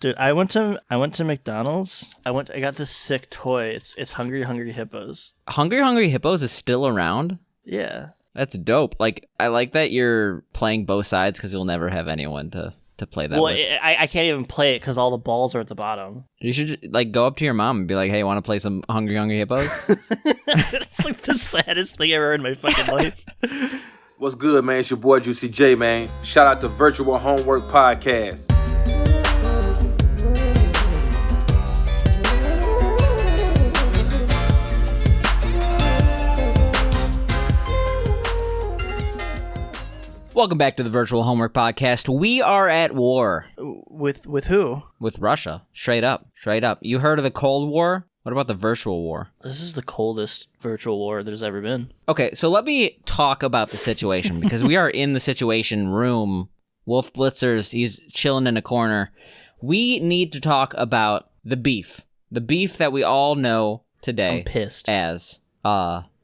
Dude, I went to McDonald's. I got this sick toy. It's Hungry Hungry Hippos. Hungry Hippos is still around? Yeah. That's dope. Like, I like that you're playing both sides because you'll never have anyone to play that with. Well, I can't even play it because all the balls are at the bottom. You should, like, go up to your mom and be like, hey, want to play some Hungry Hippos? It's like the saddest thing ever in my fucking life. What's good, man? It's your boy Juicy J, man. Shout out to Virtual Homework Podcast. Welcome back to the Virtual Homework Podcast. We are at war. With who? With Russia. Straight up. You heard of the Cold War? What about the virtual war? This is the coldest virtual war there's ever been. Okay, so let me talk about the situation, because we are in the situation room. Wolf Blitzers, he's chilling in a corner. We need to talk about the beef. The beef that we all know today. I'm pissed.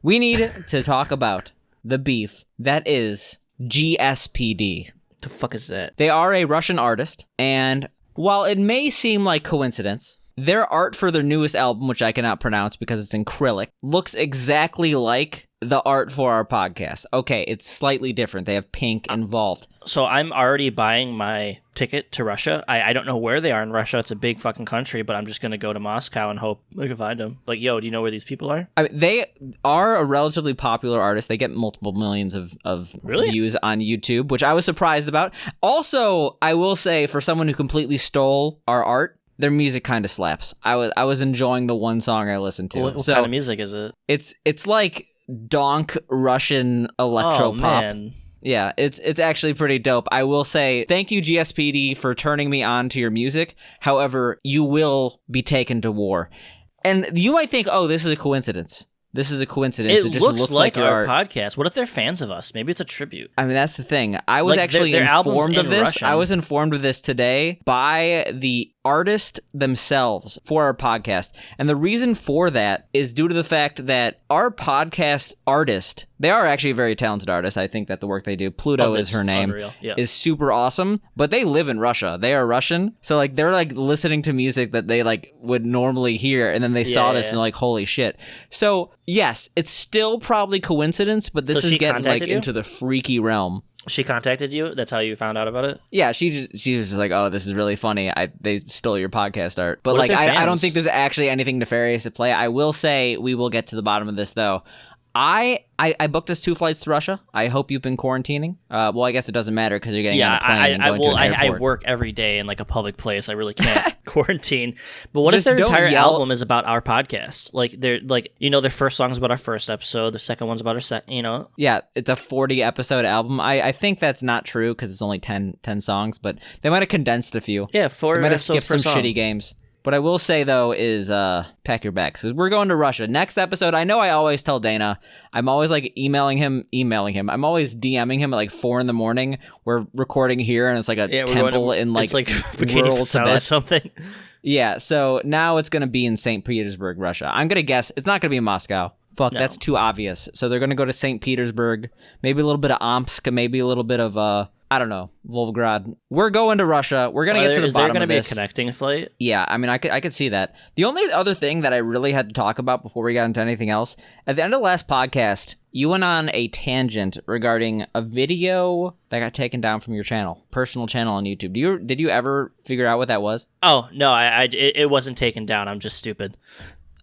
We need to talk about the beef that is GSPD. The fuck is that? They are a Russian artist, and while it may seem like coincidence, their art for their newest album, which I cannot pronounce because it's in Cyrillic, looks exactly like the art for our podcast. Okay, it's slightly different. They have pink involved. So I'm already buying my ticket to Russia. I don't know where they are in Russia. It's a big fucking country, but I'm just going to go to Moscow and hope I can find them. Like, yo, do you know where these people are? I mean, they are a relatively popular artist. They get multiple millions of Really? views on YouTube, which I was surprised about. Also, I will say, for someone who completely stole our art, their music kind of slaps. I was enjoying the one song I listened to. What kind of music is it? It's like donk Russian electro pop. Man. Yeah, it's actually pretty dope. I will say thank you, GSPD, for turning me on to your music. However, you will be taken to war. And you might think, oh, this is a coincidence. This is a coincidence. It just looks like art. our podcast. What if they're fans of us? Maybe it's a tribute. I mean, that's the thing. I was Like, actually their album's informed of in this. Russian. I was informed of this today by the artist themselves for our podcast. And the reason for that is due to the fact that our podcast artist, they are actually a very talented artist. I think that the work they do, Pluto is her name, Yeah. is super awesome. But they live in Russia. They are Russian. So like they're like listening to music that they like would normally hear. And then they saw this and they're like, holy shit. So yes, it's still probably coincidence, but this So is she getting like contacted you? into the freaky realm. She contacted you? That's how you found out about it? Yeah, she was just like, oh, this is really funny. They stole your podcast art. But What if like, they're I don't fans? think there's actually anything nefarious at play. I will say we will get to the bottom of this, though. I booked us 2 flights to Russia. I hope you've been quarantining. Well, I guess it doesn't matter because you're getting on a plane and going to an I airport. work every day in like a public place. I really can't quarantine. But what if Just their don't entire yell. album is about our podcast? Like they're like, their first song's about our first episode, the second one's about our second, Yeah, it's a 40-episode album. I think that's not true because it's only 10 songs, but they might have condensed a few. Yeah, 4 They might have episodes skipped some per song. shitty games. What I will say, though, is pack your bags. So we're going to Russia. Next episode, I know I always tell Dana, I'm always like emailing him. I'm always DMing him at like 4 a.m. We're recording here, and it's like a Yeah, we're temple going to, in like it's like Bikini rural Faso or Tibet. something. Yeah, so now it's going to be in St. Petersburg, Russia. I'm going to guess it's not going to be in Moscow. Fuck, No. that's too obvious. So they're going to go to St. Petersburg, maybe a little bit of Omsk, maybe a little bit of, I don't know, Volgograd. We're going to Russia. We're going to get to the Is there bottom going to of be a this. connecting flight? Yeah, I mean, I could see that. The only other thing that I really had to talk about before we got into anything else, at the end of the last podcast, you went on a tangent regarding a video that got taken down from your channel, personal channel on YouTube. Did you ever figure out what that was? Oh, no, it wasn't taken down. I'm just stupid.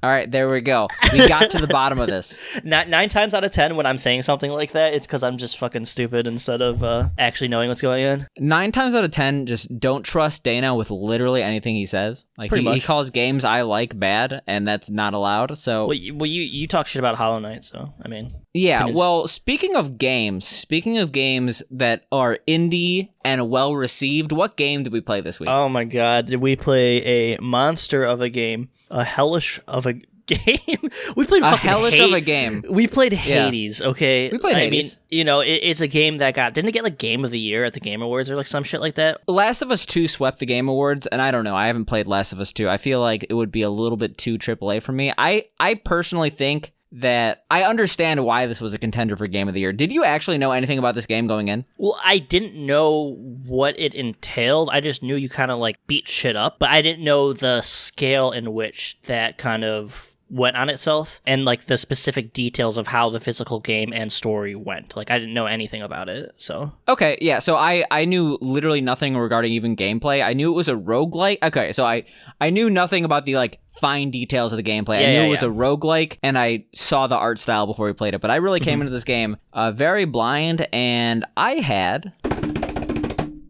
All right, there we go. We got to the bottom of this. 9 times out of 10 when I'm saying something like that, it's because I'm just fucking stupid instead of actually knowing what's going on. 9 times out of 10, just don't trust Dana with literally anything he says. Like Pretty he much. calls games I like bad, and that's not allowed. So Well, you talk shit about Hollow Knight, so, I mean... yeah, opinions. well, speaking of games that are indie and well received, what game did we play this week? Oh my god, did we play a monster of a game? A hellish of a game? We played A fucking hellish of a game. We played Yeah. Hades, okay? We played I Hades. mean, it's a game that didn't it get like Game of the Year at the Game Awards or like some shit like that? Last of Us 2 swept the Game Awards, and I don't know. I haven't played Last of Us 2. I feel like it would be a little bit too AAA for me. I personally think that I understand why this was a contender for Game of the Year. Did you actually know anything about this game going in? Well, I didn't know what it entailed. I just knew you kind of like beat shit up, but I didn't know the scale in which that kind of went on itself and like the specific details of how the physical game and story went. Like I didn't know anything about it. So Okay, yeah, so I knew literally nothing regarding even gameplay. I knew it was a roguelike. Okay, so I knew nothing about the like fine details of the gameplay. I knew it was a roguelike, and I saw the art style before we played it, but I really came into this game very blind, and I had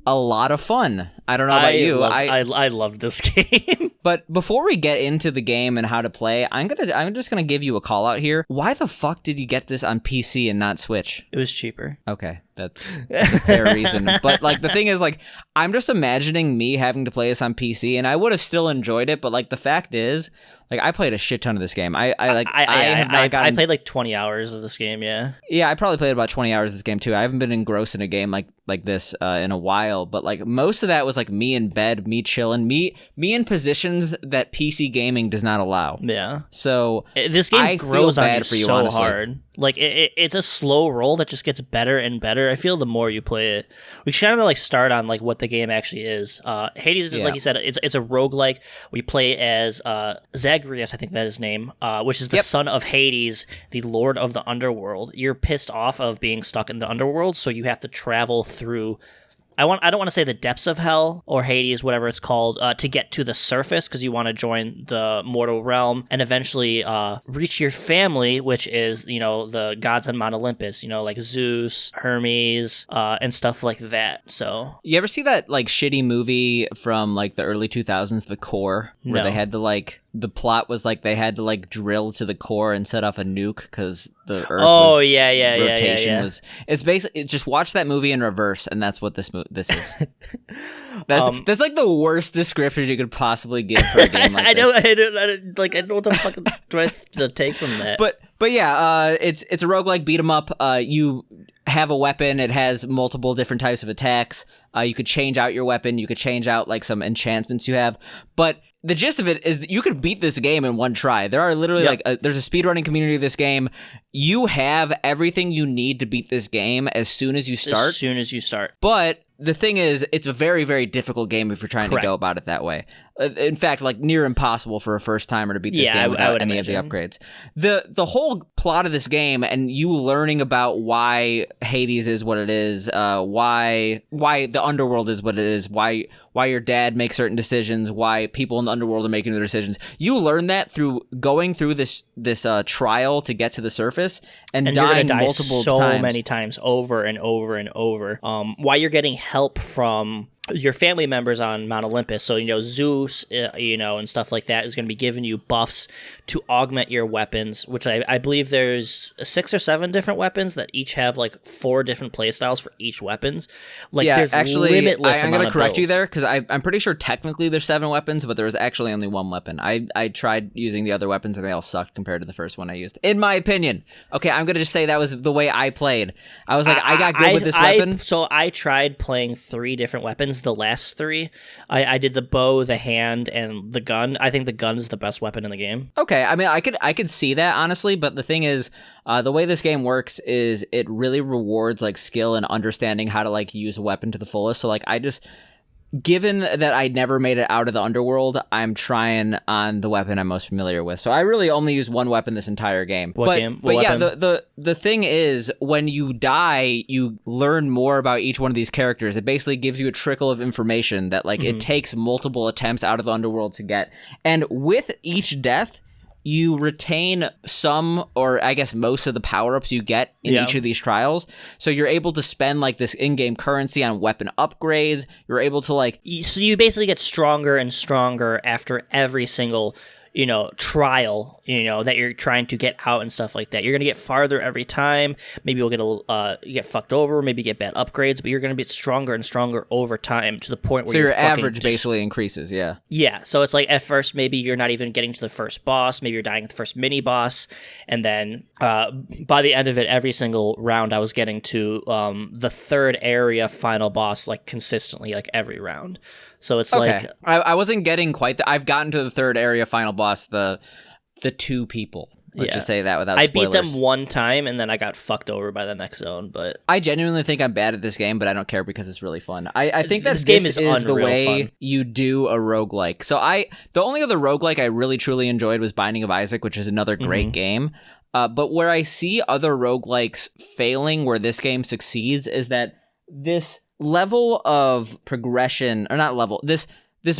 a lot of fun. I don't know about you. I loved this game. But before we get into the game and how to play, I'm just gonna give you a call out here. Why the fuck did you get this on PC and not Switch? It was cheaper. Okay, that's a fair reason. But like the thing is, like, I'm just imagining me having to play this on PC, and I would have still enjoyed it. But like the fact is, like I played a shit ton of this game. I played like 20 hours of this game. Yeah, I probably played about 20 hours of this game too. I haven't been engrossed in a game like this in a while. But like most of that was like me in bed, me chilling, me in positions that PC gaming does not allow. Yeah. So this game grows on you so honestly. hard. Like it's a slow roll that just gets better and better. I feel the more you play it. We should kind of like start on like what the game actually is. Hades is like you said, it's a roguelike. We play as Zagreus, I think that is his name, which is the son of Hades, the lord of the underworld. You're pissed off of being stuck in the underworld, so you have to travel through I don't want to say the depths of hell or Hades, whatever it's called, to get to the surface because you want to join the mortal realm and eventually reach your family, which is, the gods on Mount Olympus, like Zeus, Hermes, and stuff like that. So you ever see that like shitty movie from like the early 2000s, The Core, where they had to like the plot was like they had to like drill to the core and set off a nuke because the Earth rotation was. It's basically just watch that movie in reverse, and that's what this is. That's like the worst description you could possibly give for a game like this. I don't what the fuck do I have to take from that? But yeah, it's a roguelike beat 'em up. You have a weapon. It has multiple different types of attacks. You could change out your weapon. You could change out like some enchantments you have. But the gist of it is that you could beat this game in one try. There are literally there's a speedrunning community of this game. You have everything you need to beat this game as soon as you start. But the thing is, it's a very, very difficult game if you're trying to go about it that way. In fact, like near impossible for a first timer to beat this game without any of the upgrades. The whole plot of this game and you learning about why Hades is what it is, why the underworld is what it is, why your dad makes certain decisions, why people in the underworld are making their decisions. You learn that through going through this trial to get to the surface and dying multiple times. So many times over and over and over. While you're getting help from your family members on Mount Olympus, so Zeus, and stuff like that is going to be giving you buffs to augment your weapons, which I believe there's 6 or 7 different weapons that each have like 4 different playstyles for each weapons. Like there's actually, limitless. I'm going to correct you there because I'm pretty sure technically there's 7 weapons, but there was actually only 1 weapon. I tried using the other weapons and they all sucked compared to the first one I used, in my opinion. Okay, I'm going to just say that was the way I played. I was like, I got good with this weapon. So I tried playing 3 different weapons. The last 3, I did the bow, the hand, and the gun. I think the gun is the best weapon in the game. Okay, I mean, I could see that honestly, but the thing is, the way this game works is it really rewards like skill and understanding how to like use a weapon to the fullest. So like given that I never made it out of the underworld, I'm trying on the weapon I'm most familiar with. So I really only use 1 weapon this entire game. But yeah, the thing is, when you die, you learn more about each one of these characters. It basically gives you a trickle of information that like it takes multiple attempts out of the underworld to get. And with each death, you retain some, or I guess most of the power-ups you get in each of these trials. So you're able to spend like this in-game currency on weapon upgrades. You're able to like... So you basically get stronger and stronger after every single trial, that you're trying to get out and stuff like that. You're going to get farther every time. Maybe you'll get fucked over, maybe get bad upgrades, but you're going to be stronger and stronger over time to the point where so your average basically increases, yeah. Yeah, so it's like at first maybe you're not even getting to the first boss, maybe you're dying at the first mini boss, and then by the end of it, every single round I was getting to the 3rd area final boss like consistently, like every round. So it's like I wasn't getting quite I've gotten to the 3rd area final boss, the the two people. Let's just say that without spoilers. I beat them one time, and then I got fucked over by the next zone. But I genuinely think I'm bad at this game, but I don't care because it's really fun. I think that this game is the way fun. you do a roguelike. So the only other roguelike I really truly enjoyed was Binding of Isaac, which is another great game. But where I see other roguelikes failing where this game succeeds is that this level of progression, or not level, this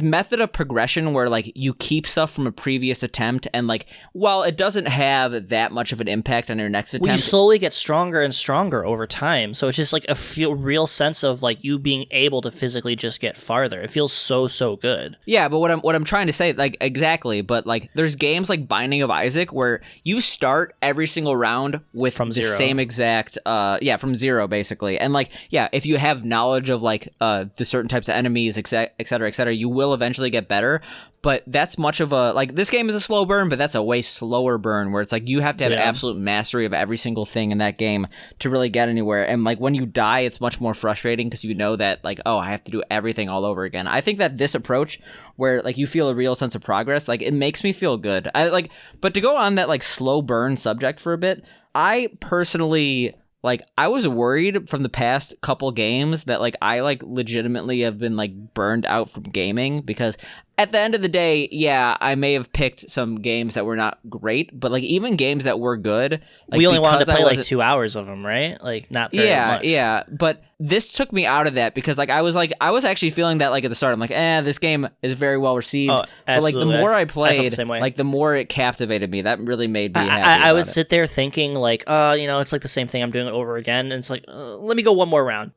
method of progression where like you keep stuff from a previous attempt, and like while it doesn't have that much of an impact on your next attempt, you slowly get stronger and stronger over time. So it's just like a real sense of like you being able to physically just get farther. It feels so good. Yeah, but what I'm trying to say, like, exactly, but like there's games like Binding of Isaac where you start every single round with from the zero. Same exact from zero basically. And like if you have knowledge of like the certain types of enemies, et cetera, you will eventually get better. But that's much of a, like, this game is a slow burn, but that's a way slower burn where it's like you have to have absolute mastery of every single thing in that game to really get anywhere. And like when you die, it's much more frustrating because you know that like, oh, I have to do everything all over again. I think that this approach where like you feel a real sense of progress, like it makes me feel good. But to go on that like slow burn subject for a bit, I personally, like, I was worried from the past couple games that, like, I, like, legitimately have been, like, burned out from gaming because at the end of the day, yeah, I may have picked some games that were not great, but, like, even games that were good. Like, we only wanted to play, like, 2 hours of them, right? Like, not very much. Yeah, but this took me out of that because, like, I was actually feeling that, like, at the start. I'm like, this game is very well received. Oh, but, like, the more I played, the same way. like, the more it captivated me. That really made me happy I would about it. sit there thinking, like, it's like the same thing I'm doing over again. And it's like, let me go one more round.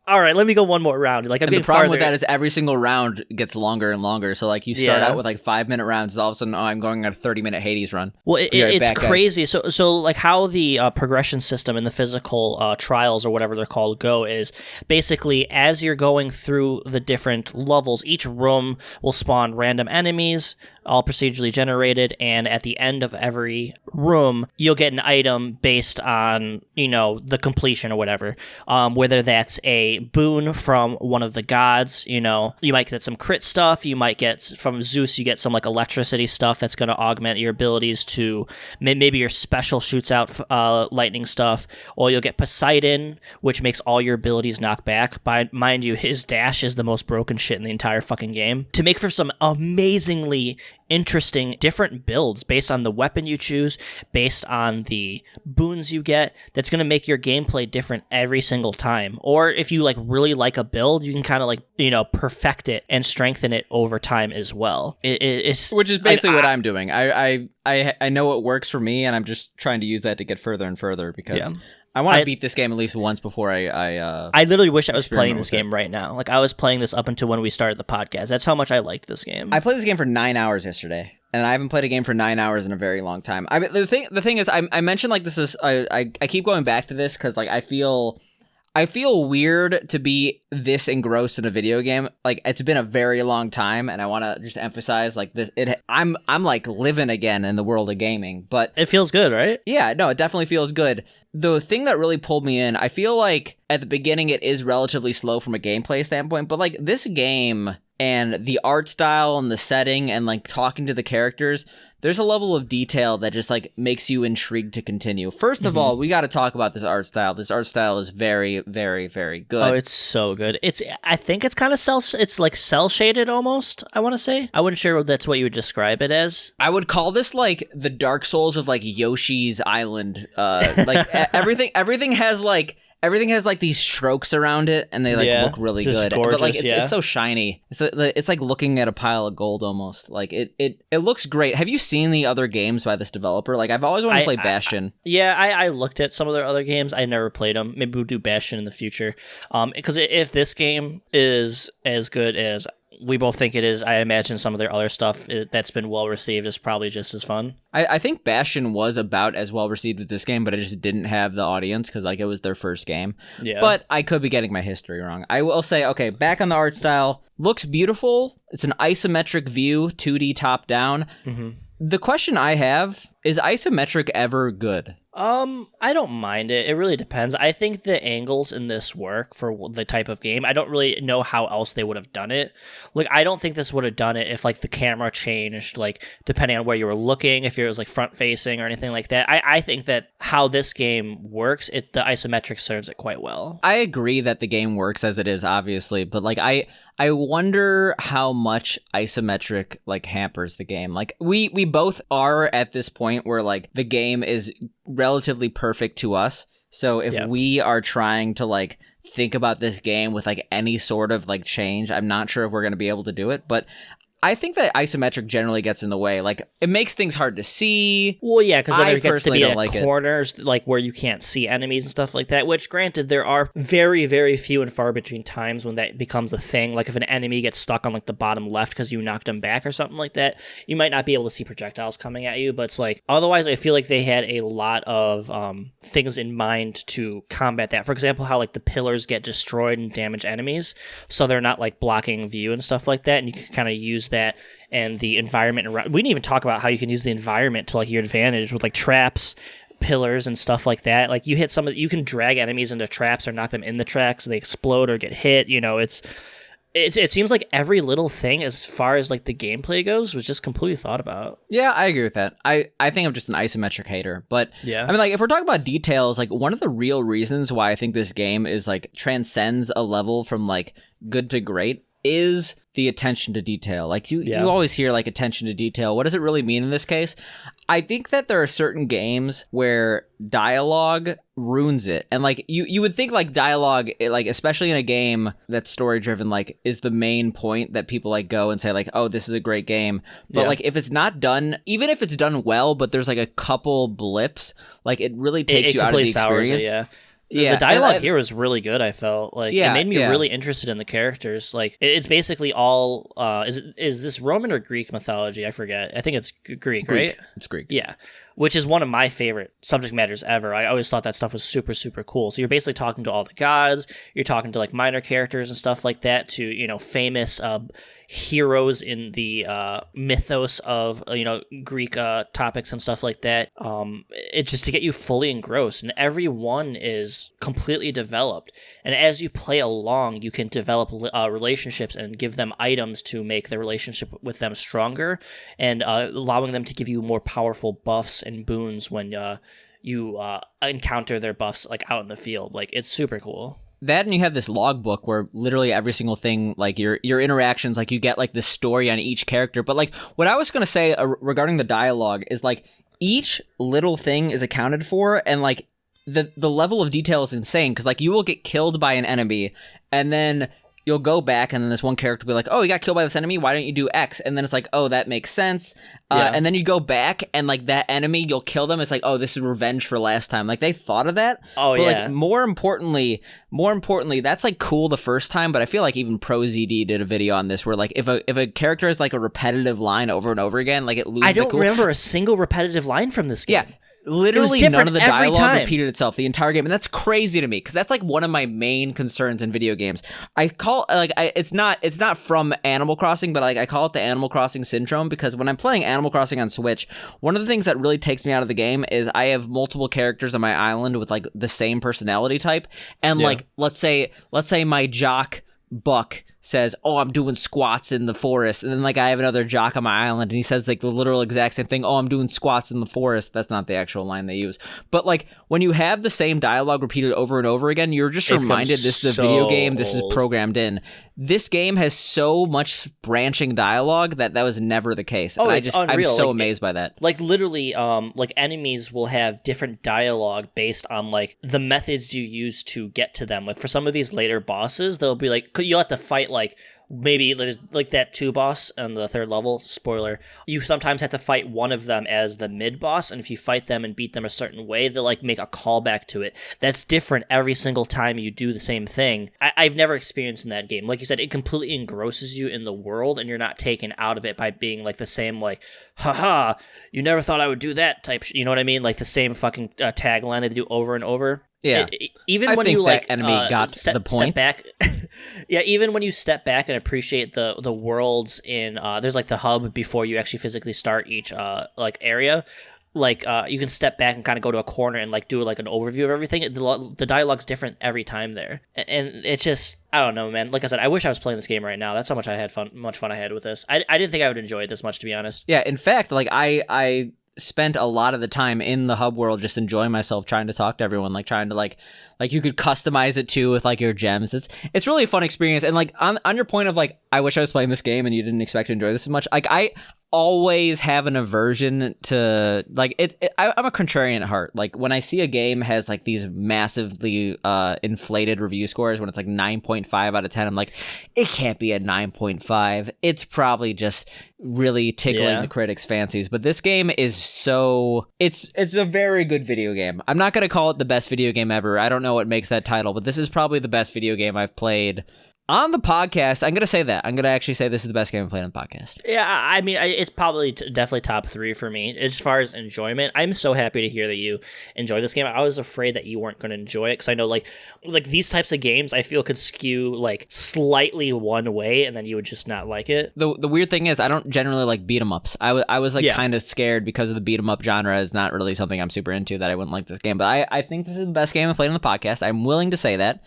All right, let me go one more round. Like, I'm and getting the problem farther. with that is every single round gets longer and longer. So like you start out with like 5-minute rounds, all of a sudden, I'm going on a 30-minute Hades run. Well, it's crazy. So like how the progression system in the physical trials or whatever they're called go is basically as you're going through the different levels, each room will spawn random enemies, all procedurally generated, and at the end of every room, you'll get an item based on, the completion or whatever. Whether that's a boon from one of the gods, you might get some crit stuff, you might get, from Zeus, you get some like electricity stuff that's going to augment your abilities to, maybe your special shoots out lightning stuff, or you'll get Poseidon, which makes all your abilities knock back. Mind you, his dash is the most broken shit in the entire fucking game. To make for some amazingly interesting different builds based on the weapon you choose, based on the boons you get, that's going to make your gameplay different every single time. Or if you like really like a build, you can kind of like perfect it and strengthen it over time as well. It's which is basically what I'm doing. I know what works for me, and I'm just trying to use that to get further and further because I want to beat this game at least once before I literally wish I was playing this game right now. Like, I was playing this up until when we started the podcast. That's how much I liked this game. I played this game for 9 hours yesterday, and I haven't played a game for 9 hours in a very long time. The thing is, I mentioned like this is I keep going back to this because like I feel weird to be this engrossed in a video game. Like, it's been a very long time, and I want to just emphasize like this. I'm like living again in the world of gaming, but it feels good, right? Yeah, no, it definitely feels good. The thing that really pulled me in, I feel like at the beginning it is relatively slow from a gameplay standpoint, but like this game and the art style and the setting and like talking to the characters, there's a level of detail that just like makes you intrigued to continue. First of all, we got to talk about this art style. This art style is very, very, very good. Oh, it's so good. I think it's kind of it's like cell shaded almost, I want to say. I wasn't sure that's what you would describe it as. I would call this like the Dark Souls of like Yoshi's Island. Like everything has like these strokes around it, and they like look really good. Gorgeous, but like it's so shiny. It's like looking at a pile of gold almost. Like it looks great. Have you seen the other games by this developer? Like, I've always wanted to play Bastion. I looked at some of their other games. I never played them. Maybe we'll do Bastion in the future. Because if this game is as good as we both think it is, I imagine some of their other stuff that's been well received is probably just as fun. I think Bastion was about as well received as this game, but it just didn't have the audience because like it was their first game. Yeah. But I could be getting my history wrong. I will say, okay, back on the art style, looks beautiful. It's an isometric view, 2D top down. Mm-hmm. The question I have is isometric ever good? I don't mind it. It really depends. I think the angles in this work for the type of game. I don't really know how else they would have done it. Like, I don't think this would have done it if, like, the camera changed, like, depending on where you were looking, if it was, like, front-facing or anything like that. I think that how this game works, the isometric serves it quite well. I agree that the game works as it is, obviously, but, like, I wonder how much isometric, like, hampers the game. Like, we both are at this point where, like, the game is relatively perfect to us. So if we are trying to, like, think about this game with, like, any sort of, like, change, I'm not sure if we're going to be able to do it. But I think that isometric generally gets in the way. Like, it makes things hard to see. Well, yeah, because then there gets to be at like corners, like, where you can't see enemies and stuff like that, which, granted, there are very, very few and far between times when that becomes a thing. Like, if an enemy gets stuck on, like, the bottom left because you knocked them back or something like that, you might not be able to see projectiles coming at you, but it's like, otherwise, I feel like they had a lot of things in mind to combat that. For example, how, like, the pillars get destroyed and damage enemies, so they're not, like, blocking view and stuff like that, and you can kind of use that and the environment around. We didn't even talk about how you can use the environment to, like, your advantage with, like, traps, pillars, and stuff like that. Like, you can drag enemies into traps or knock them in the tracks, so they explode or get hit. You know, it seems like every little thing as far as, like, the gameplay goes was just completely thought about. Yeah, I agree with that. I think I'm just an isometric hater, but yeah. I mean, like, if we're talking about details, like, one of the real reasons why I think this game is, like, transcends a level from, like, good to great is the attention to detail. Like, you always hear, like, attention to detail. What does it really mean in this case? I think that there are certain games where dialogue ruins it. And, like, you would think, like, dialogue, like, especially in a game that's story driven, like, is the main point that people, like, go and say, like, oh, this is a great game. But like, if it's not done, even if it's done well, but there's, like, a couple blips, like, it really takes you out of the experience. The dialogue here was really good, I felt. Like, it made me really interested in the characters. Like, it's basically all, is this Roman or Greek mythology? I forget. I think it's Greek, right? It's Greek. Yeah. Which is one of my favorite subject matters ever. I always thought that stuff was super, super cool. So you're basically talking to all the gods, you're talking to, like, minor characters and stuff like that, to, you know, famous heroes in the mythos of, you know, Greek topics and stuff like that. It's just to get you fully engrossed, and every one is completely developed. And as you play along, you can develop relationships and give them items to make the relationship with them stronger, and allowing them to give you more powerful buffs and boons when you encounter their buffs, like, out in the field. Like, it's super cool. That, and you have this logbook where literally every single thing, like, your interactions, like, you get, like, the story on each character. But, like, what I was going to say regarding the dialogue is, like, each little thing is accounted for, and, like, the level of detail is insane, because, like, you will get killed by an enemy, and then you'll go back, and then this one character will be like, oh, you got killed by this enemy, why don't you do X? And then it's like, oh, that makes sense. And then you go back, and, like, that enemy, you'll kill them. It's like, oh, this is revenge for last time. Like, they thought of that. Oh, but, yeah. like, more importantly, that's, like, cool the first time, but I feel like even ProZD did a video on this where, like, if a character has, like, a repetitive line over and over again, like, it loses I don't the cool. remember a single repetitive line from this game. Yeah. Literally none of the every dialogue time. repeated itself the entire game, and that's crazy to me, because that's, like, one of my main concerns in video games. It's not from Animal Crossing, but, like, I call it the Animal Crossing syndrome, because when I'm playing Animal Crossing on Switch, one of the things that really takes me out of the game is I have multiple characters on my island with, like, the same personality type, and like, let's say my jock Buck says, oh, I'm doing squats in the forest. And then, like, I have another jock on my island, and he says, like, the literal exact same thing. Oh, I'm doing squats in the forest. That's not the actual line they use. But, like, when you have the same dialogue repeated over and over again, you're just reminded this is a video game. This is programmed in. This game has so much branching dialogue that was never the case. Oh, and I'm so like, amazed by that. Like, literally, like, enemies will have different dialogue based on, like, the methods you use to get to them. Like, for some of these later bosses, they'll be like, you'll have to fight, like, maybe there's, like, that 2 boss on the 3rd level, spoiler, you sometimes have to fight one of them as the mid boss, and if you fight them and beat them a certain way, they'll, like, make a callback to it. That's different every single time you do the same thing. I've never experienced in that game. Like you said, it completely engrosses you in the world, and you're not taken out of it by being, like, the same, like, haha, you never thought I would do that type you know what I mean? Like, the same fucking tagline they do over and over. Yeah, even I when think you, like, that enemy got the point. Step back, yeah. Even when you step back and appreciate the worlds in there's, like, the hub before you actually physically start each like area. like you can step back and kind of go to a corner and like do like an overview of everything. The dialogue's different every time there, and it's just, I don't know, man. Like I said, I wish I was playing this game right now. That's how much fun I had with this. I didn't think I would enjoy it this much, to be honest. Yeah, in fact, like I spent a lot of the time in the hub world just enjoying myself, trying to talk to everyone, like trying to like you could customize it too with like your gems. It's really a fun experience. And like on your point of like, I wish I was playing this game and you didn't expect to enjoy this as much. Like I always have an aversion to like I'm a contrarian at heart. Like when I see a game has like these massively inflated review scores, when it's like 9.5 out of 10, I'm like, it can't be a 9.5. It's probably just really tickling the critics' fancies. But this game is it's a very good video game. I'm not gonna call it the best video game ever. I don't know what makes that title, but this is probably the best video game I've played on the podcast. I'm going to say that. I'm going to actually say this is the best game I've played on the podcast. Yeah, I mean, it's probably definitely top 3 for me. As far as enjoyment, I'm so happy to hear that you enjoy this game. I was afraid that you weren't going to enjoy it, because I know like these types of games, I feel could skew like slightly one way, and then you would just not like it. The weird thing is, I don't generally like beat 'em ups. I was like kind of scared because of the beat 'em up genre is not really something I'm super into, that I wouldn't like this game. But I think this is the best game I've played on the podcast. I'm willing to say that.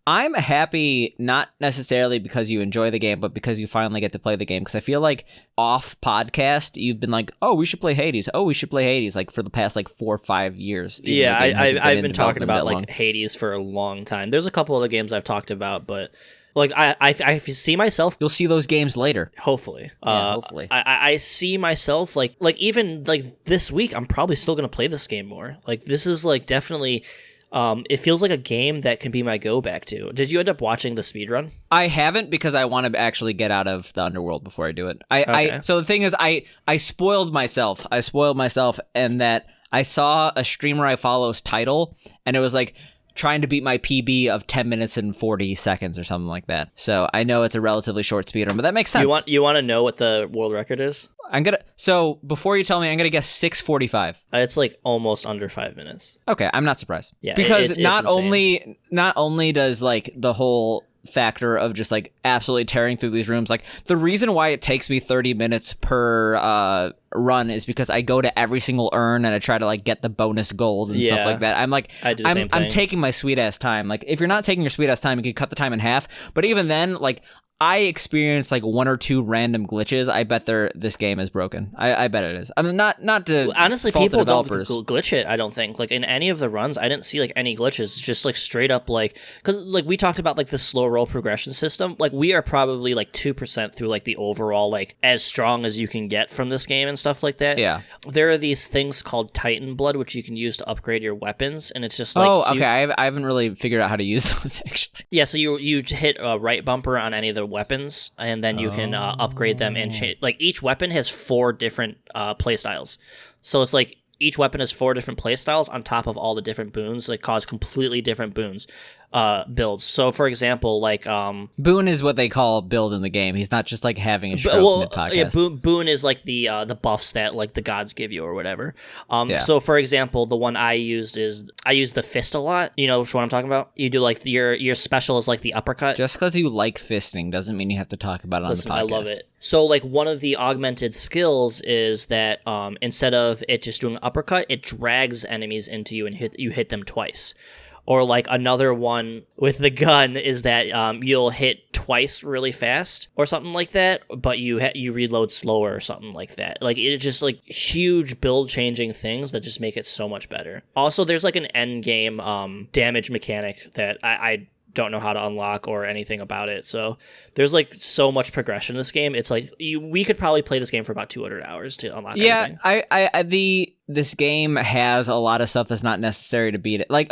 I'm happy, not necessarily because you enjoy the game, but because you finally get to play the game. Because I feel like off podcast, you've been like, oh, we should play Hades. Oh, we should play Hades, like for the past like 4 or 5 years. Yeah, I've been talking about like Hades for a long time. There's a couple other games I've talked about, but like I see myself. You'll see those games later. Hopefully. Hopefully. I see myself like even like this week, I'm probably still gonna play this game more. Like this is like definitely. It feels like a game that can be my go back to. Did you end up watching the speedrun? I haven't, because I want to actually get out of the underworld before I do it. So the thing is, I spoiled myself. And that I saw a streamer I follow's title, and it was like trying to beat my PB of 10 minutes and 40 seconds or something like that. So I know it's a relatively short speedrun, but that makes sense. You want to know what the world record is? So before you tell me, I'm gonna guess 6:45. It's like almost under 5 minutes. Okay, I'm not surprised. Yeah, because it's not insane. only does like the whole factor of just like absolutely tearing through these rooms, like the reason why it takes me 30 minutes per run is because I go to every single urn and I try to like get the bonus gold and stuff like that. I'm like, I do the same thing. I'm taking my sweet ass time. Like if you're not taking your sweet ass time, you can cut the time in half. But even then, like I experienced like 1 or 2 random glitches. I bet this game is broken. I bet it is. I mean, not to honestly, fault people the don't developers. glitch it. I don't think like in any of the runs, I didn't see like any glitches. Just like straight up like, because like we talked about like the slow roll progression system. Like we are probably like 2% through like the overall like as strong as you can get from this game and stuff like that. Yeah. There are these things called Titan Blood, which you can use to upgrade your weapons, and it's just like I haven't really figured out how to use those actually. Yeah, so you hit a right bumper on any of the weapons, and then you can upgrade them and change. Like each weapon has 4 different play styles, so it's like each weapon has 4 different play styles on top of all the different boons that cause completely different builds. So for example, like boon is what they call build in the game. He's not just like having a stroke mid-podcast. Yeah, boon is like the buffs that like the gods give you or whatever. So for example, the one I used the fist a lot. You know what I'm talking about? You do like your special is like the uppercut. Just because you like fisting doesn't mean you have to talk about it on the podcast. I love it. So like one of the augmented skills is that instead of it just doing an uppercut, it drags enemies into you and hit them twice. Or like another one with the gun is that you'll hit twice really fast or something like that, but you reload slower or something like that. Like it's just like huge build changing things that just make it so much better. Also, there's like an end game damage mechanic that I don't know how to unlock or anything about it. So there's like so much progression in this game. It's like we could probably play this game for about 200 hours to unlock everything. This game has a lot of stuff that's not necessary to beat it. Like,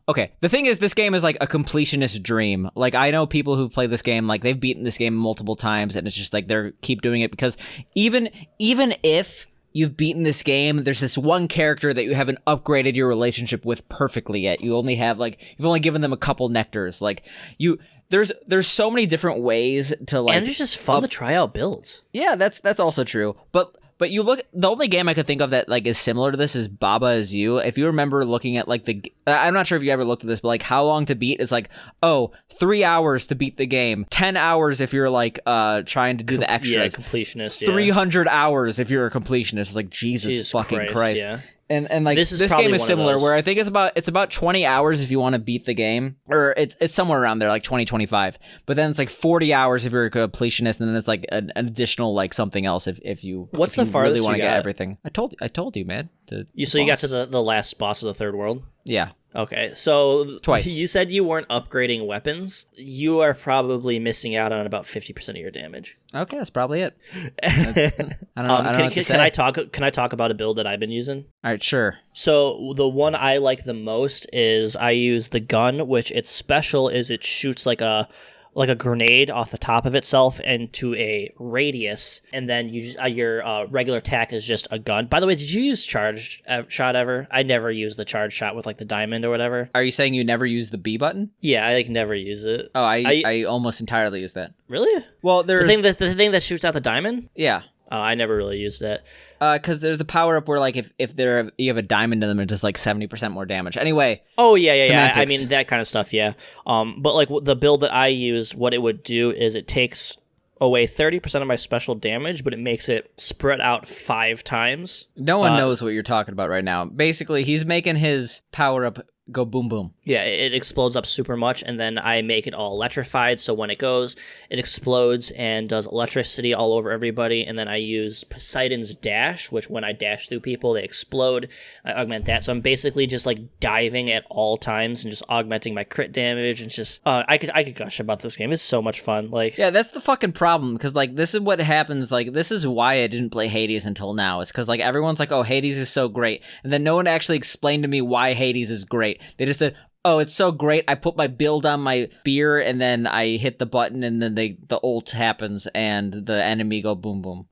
okay. The thing is, this game is like a completionist dream. Like, I know people who play this game, like they've beaten this game multiple times, and it's just like they're keep doing it because even if you've beaten this game, there's this one character that you haven't upgraded your relationship with perfectly yet. You only have you've only given them a couple nectars. Like there's so many different ways to like, and it's just fun to try out builds. Yeah, that's also true. But But the only game I could think of that like is similar to this is Baba Is You. If you remember looking at like I'm not sure if you ever looked at this, but like how long to beat is like, 3 hours to beat the game, 10 hours if you're like trying to do the extras, completionist, 300 hours if you're a completionist. It's like Jesus fucking Christ. Yeah. And like this game is similar, where I think it's about 20 hours if you want to beat the game, or it's somewhere around there, like 25. But then it's like 40 hours if you're a completionist, and then it's like an additional like something else if you What's the farthest really want to you got? get everything. I told you, man. You got to the last boss of the third world? Yeah. Okay, so twice. You said you weren't upgrading weapons. You are probably missing out on about 50% of your damage. Okay, that's probably it. I don't know. Can I talk about a build that I've been using? All right, sure. So the one I like the most is I use the gun, which its special is it shoots like a grenade off the top of itself into a radius, and then you just, your regular attack is just a gun. By the way, did you use charged shot ever? I never used the charged shot with like the diamond or whatever. Are you saying you never use the B button? Yeah, I like never use it. Oh, I almost entirely use that. Really? Well, there's the thing that shoots out the diamond. Yeah. Oh, I never really used that. Because there's a power up where like if you have a diamond in them, it's just like 70% more damage. Anyway. Oh yeah. I mean that kind of stuff, yeah. But like the build that I use, what it would do is it takes away 30% of my special damage, but it makes it spread out 5 times. No one knows what you're talking about right now. Basically, he's making his power up go boom boom. Yeah, it explodes up super much, and then I make it all electrified, so when it goes, it explodes and does electricity all over everybody, and then I use Poseidon's dash, which when I dash through people, they explode. I augment that, so I'm basically just like diving at all times and just augmenting my crit damage, and just I could gush about this game. It's so much fun. Like, yeah, that's the fucking problem, because like this is what happens. Like, this is why I didn't play Hades until now. It's because like everyone's like, oh, Hades is so great, and then no one actually explained to me why Hades is great. They just said, oh, it's so great. I put my build on my spear, and then I hit the button, and then the ult happens, and the enemy go boom boom.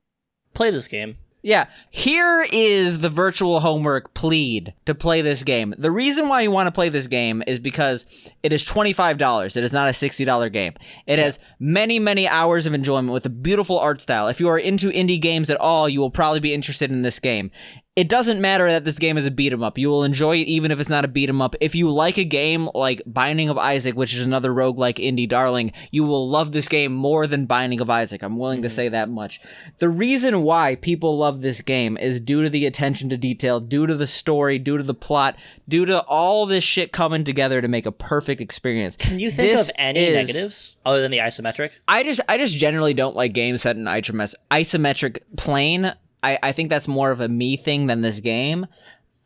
Play this game. Yeah, here is the virtual homework plead to play this game. The reason why you want to play this game is because it is $25. It is not a $60 game. It has many, many hours of enjoyment with a beautiful art style. If you are into indie games at all, you will probably be interested in this game. It doesn't matter that this game is a beat-em-up. You will enjoy it even if it's not a beat-em-up. If you like a game like Binding of Isaac, which is another roguelike indie darling, you will love this game more than Binding of Isaac. I'm willing to say that much. The reason why people love this game is due to the attention to detail, due to the story, due to the plot, due to all this shit coming together to make a perfect experience. Can you think of any negatives other than the isometric? I just generally don't like games set in isometric plane. I think that's more of a me thing than this game.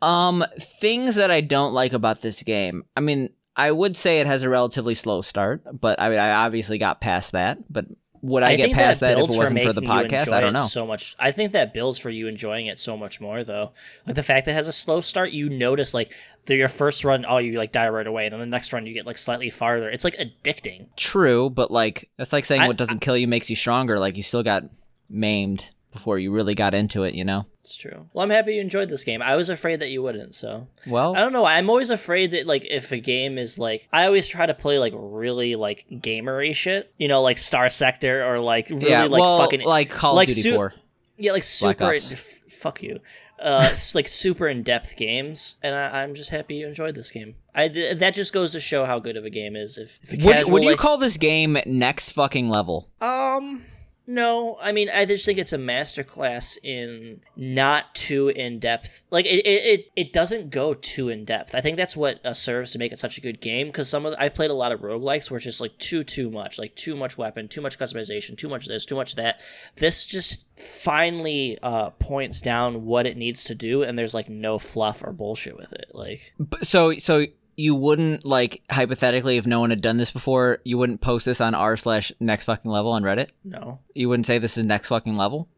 Things that I don't like about this game. I mean, I would say it has a relatively slow start, but I mean, I obviously got past that. But would I get past that if it wasn't for the podcast? I don't know. So much. I think that builds for you enjoying it so much more, though. Like the fact that it has a slow start, you notice like your first run, you like die right away, and then the next run you get like slightly farther. It's like addicting. True, but like that's like saying what doesn't kill you makes you stronger. Like you still got maimed before you really got into it, you know? It's true. Well, I'm happy you enjoyed this game. I was afraid that you wouldn't, so. Well, I don't know. I'm always afraid that, like, if a game is, like, I always try to play, like, really, like, gamery shit. You know, like Star Sector or, like, really, fucking. Like Call of Duty 4. Yeah, like, super. Fuck you. Like, super in-depth games, and I'm just happy you enjoyed this game. That just goes to show how good of a game is. If would you call this game next fucking level? No, I mean, I just think it's a masterclass in not too in-depth. Like, it doesn't go too in-depth. I think that's what serves to make it such a good game, because I've played a lot of roguelikes where it's just, like, too much. Like, too much weapon, too much customization, too much this, too much that. This just finally points down what it needs to do, and there's, like, no fluff or bullshit with it. Like, So you wouldn't, like, hypothetically, if no one had done this before, you wouldn't post this on r/next fucking level on Reddit? No. You wouldn't say this is next fucking level?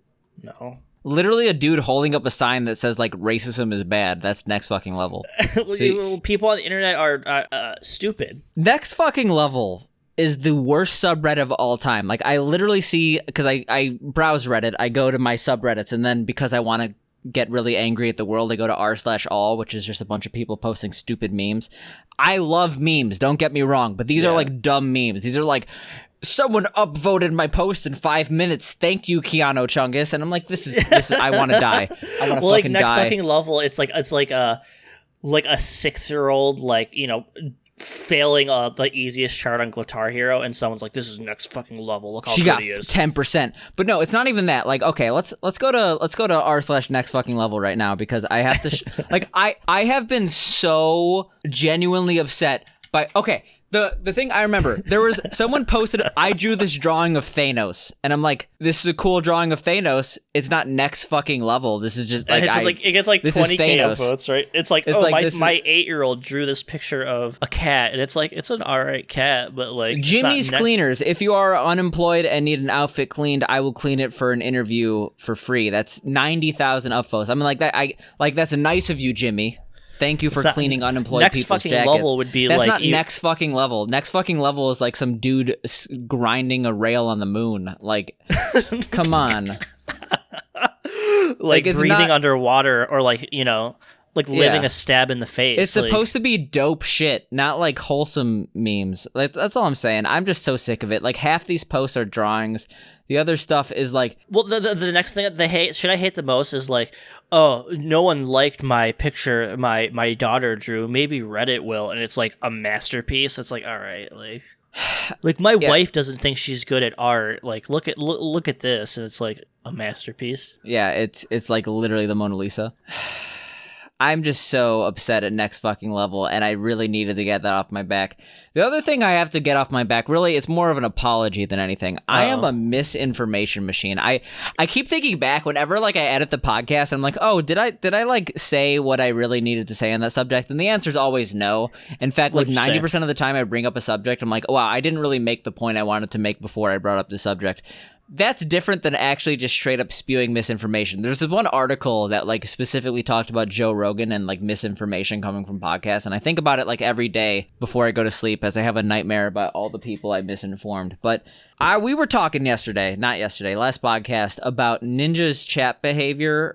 No. Literally a dude holding up a sign that says, like, racism is bad. That's next fucking level. People on the internet are stupid. Next fucking level is the worst subreddit of all time. Like, I literally see, because I browse Reddit, I go to my subreddits, and then because I want to get really angry at the world, I go to r/all, which is just a bunch of people posting stupid memes. I love memes, don't get me wrong, but these are like dumb memes. These are like, someone upvoted my post in 5 minutes. Thank you, Keanu Chungus. And I'm like, this is I want to die. I want to well, fucking like next die. fucking level, it's like a 6-year-old like failing the easiest chart on Guitar Hero, and someone's like, "This is next fucking level. Look how she good got he is." 10%. But no, it's not even that. Like, okay, let's go to r/next fucking level right now, because I have to like I have been so genuinely upset by The thing I remember, there was someone posted, I drew this drawing of Thanos, and I'm like, this is a cool drawing of Thanos. It's not next fucking level. This is just like, it gets like 20K upvotes, right? It's like, my 8-year-old drew this picture of a cat, and it's like, it's an alright cat, but like Jimmy's Cleaners. If you are unemployed and need an outfit cleaned, I will clean it for an interview for free. That's 90,000 upvotes. I mean, like that. That's nice of you, Jimmy. Thank you for cleaning unemployed people's jackets. Next fucking level would be that's not next fucking level. Next fucking level is like some dude grinding a rail on the moon. Like, come on. like breathing underwater, or like, living a stab in the face. It's supposed to be dope shit, not like wholesome memes. Like, that's all I'm saying. I'm just so sick of it. Like, half these posts are drawings. The other stuff is like... Well, the next thing I hate the most is like, oh, no one liked my picture my daughter drew. Maybe Reddit will, and it's like a masterpiece. It's like, all right, like my wife doesn't think she's good at art. Like, look at this, and it's like a masterpiece. Yeah, it's like literally the Mona Lisa. I'm just so upset at next fucking level, and I really needed to get that off my back. The other thing I have to get off my back, really, it's more of an apology than anything. I am a misinformation machine. I keep thinking back whenever like I edit the podcast, I'm like, oh, did I like say what I really needed to say on that subject? And the answer is always no. In fact, like 90% of the time I bring up a subject, I'm like, oh, wow, I didn't really make the point I wanted to make before I brought up the subject. That's different than actually just straight up spewing misinformation. There's this one article that like specifically talked about Joe Rogan and like misinformation coming from podcasts, and I think about it like every day before I go to sleep, as I have a nightmare about all the people I misinformed. But we were talking last podcast about Ninja's chat behavior,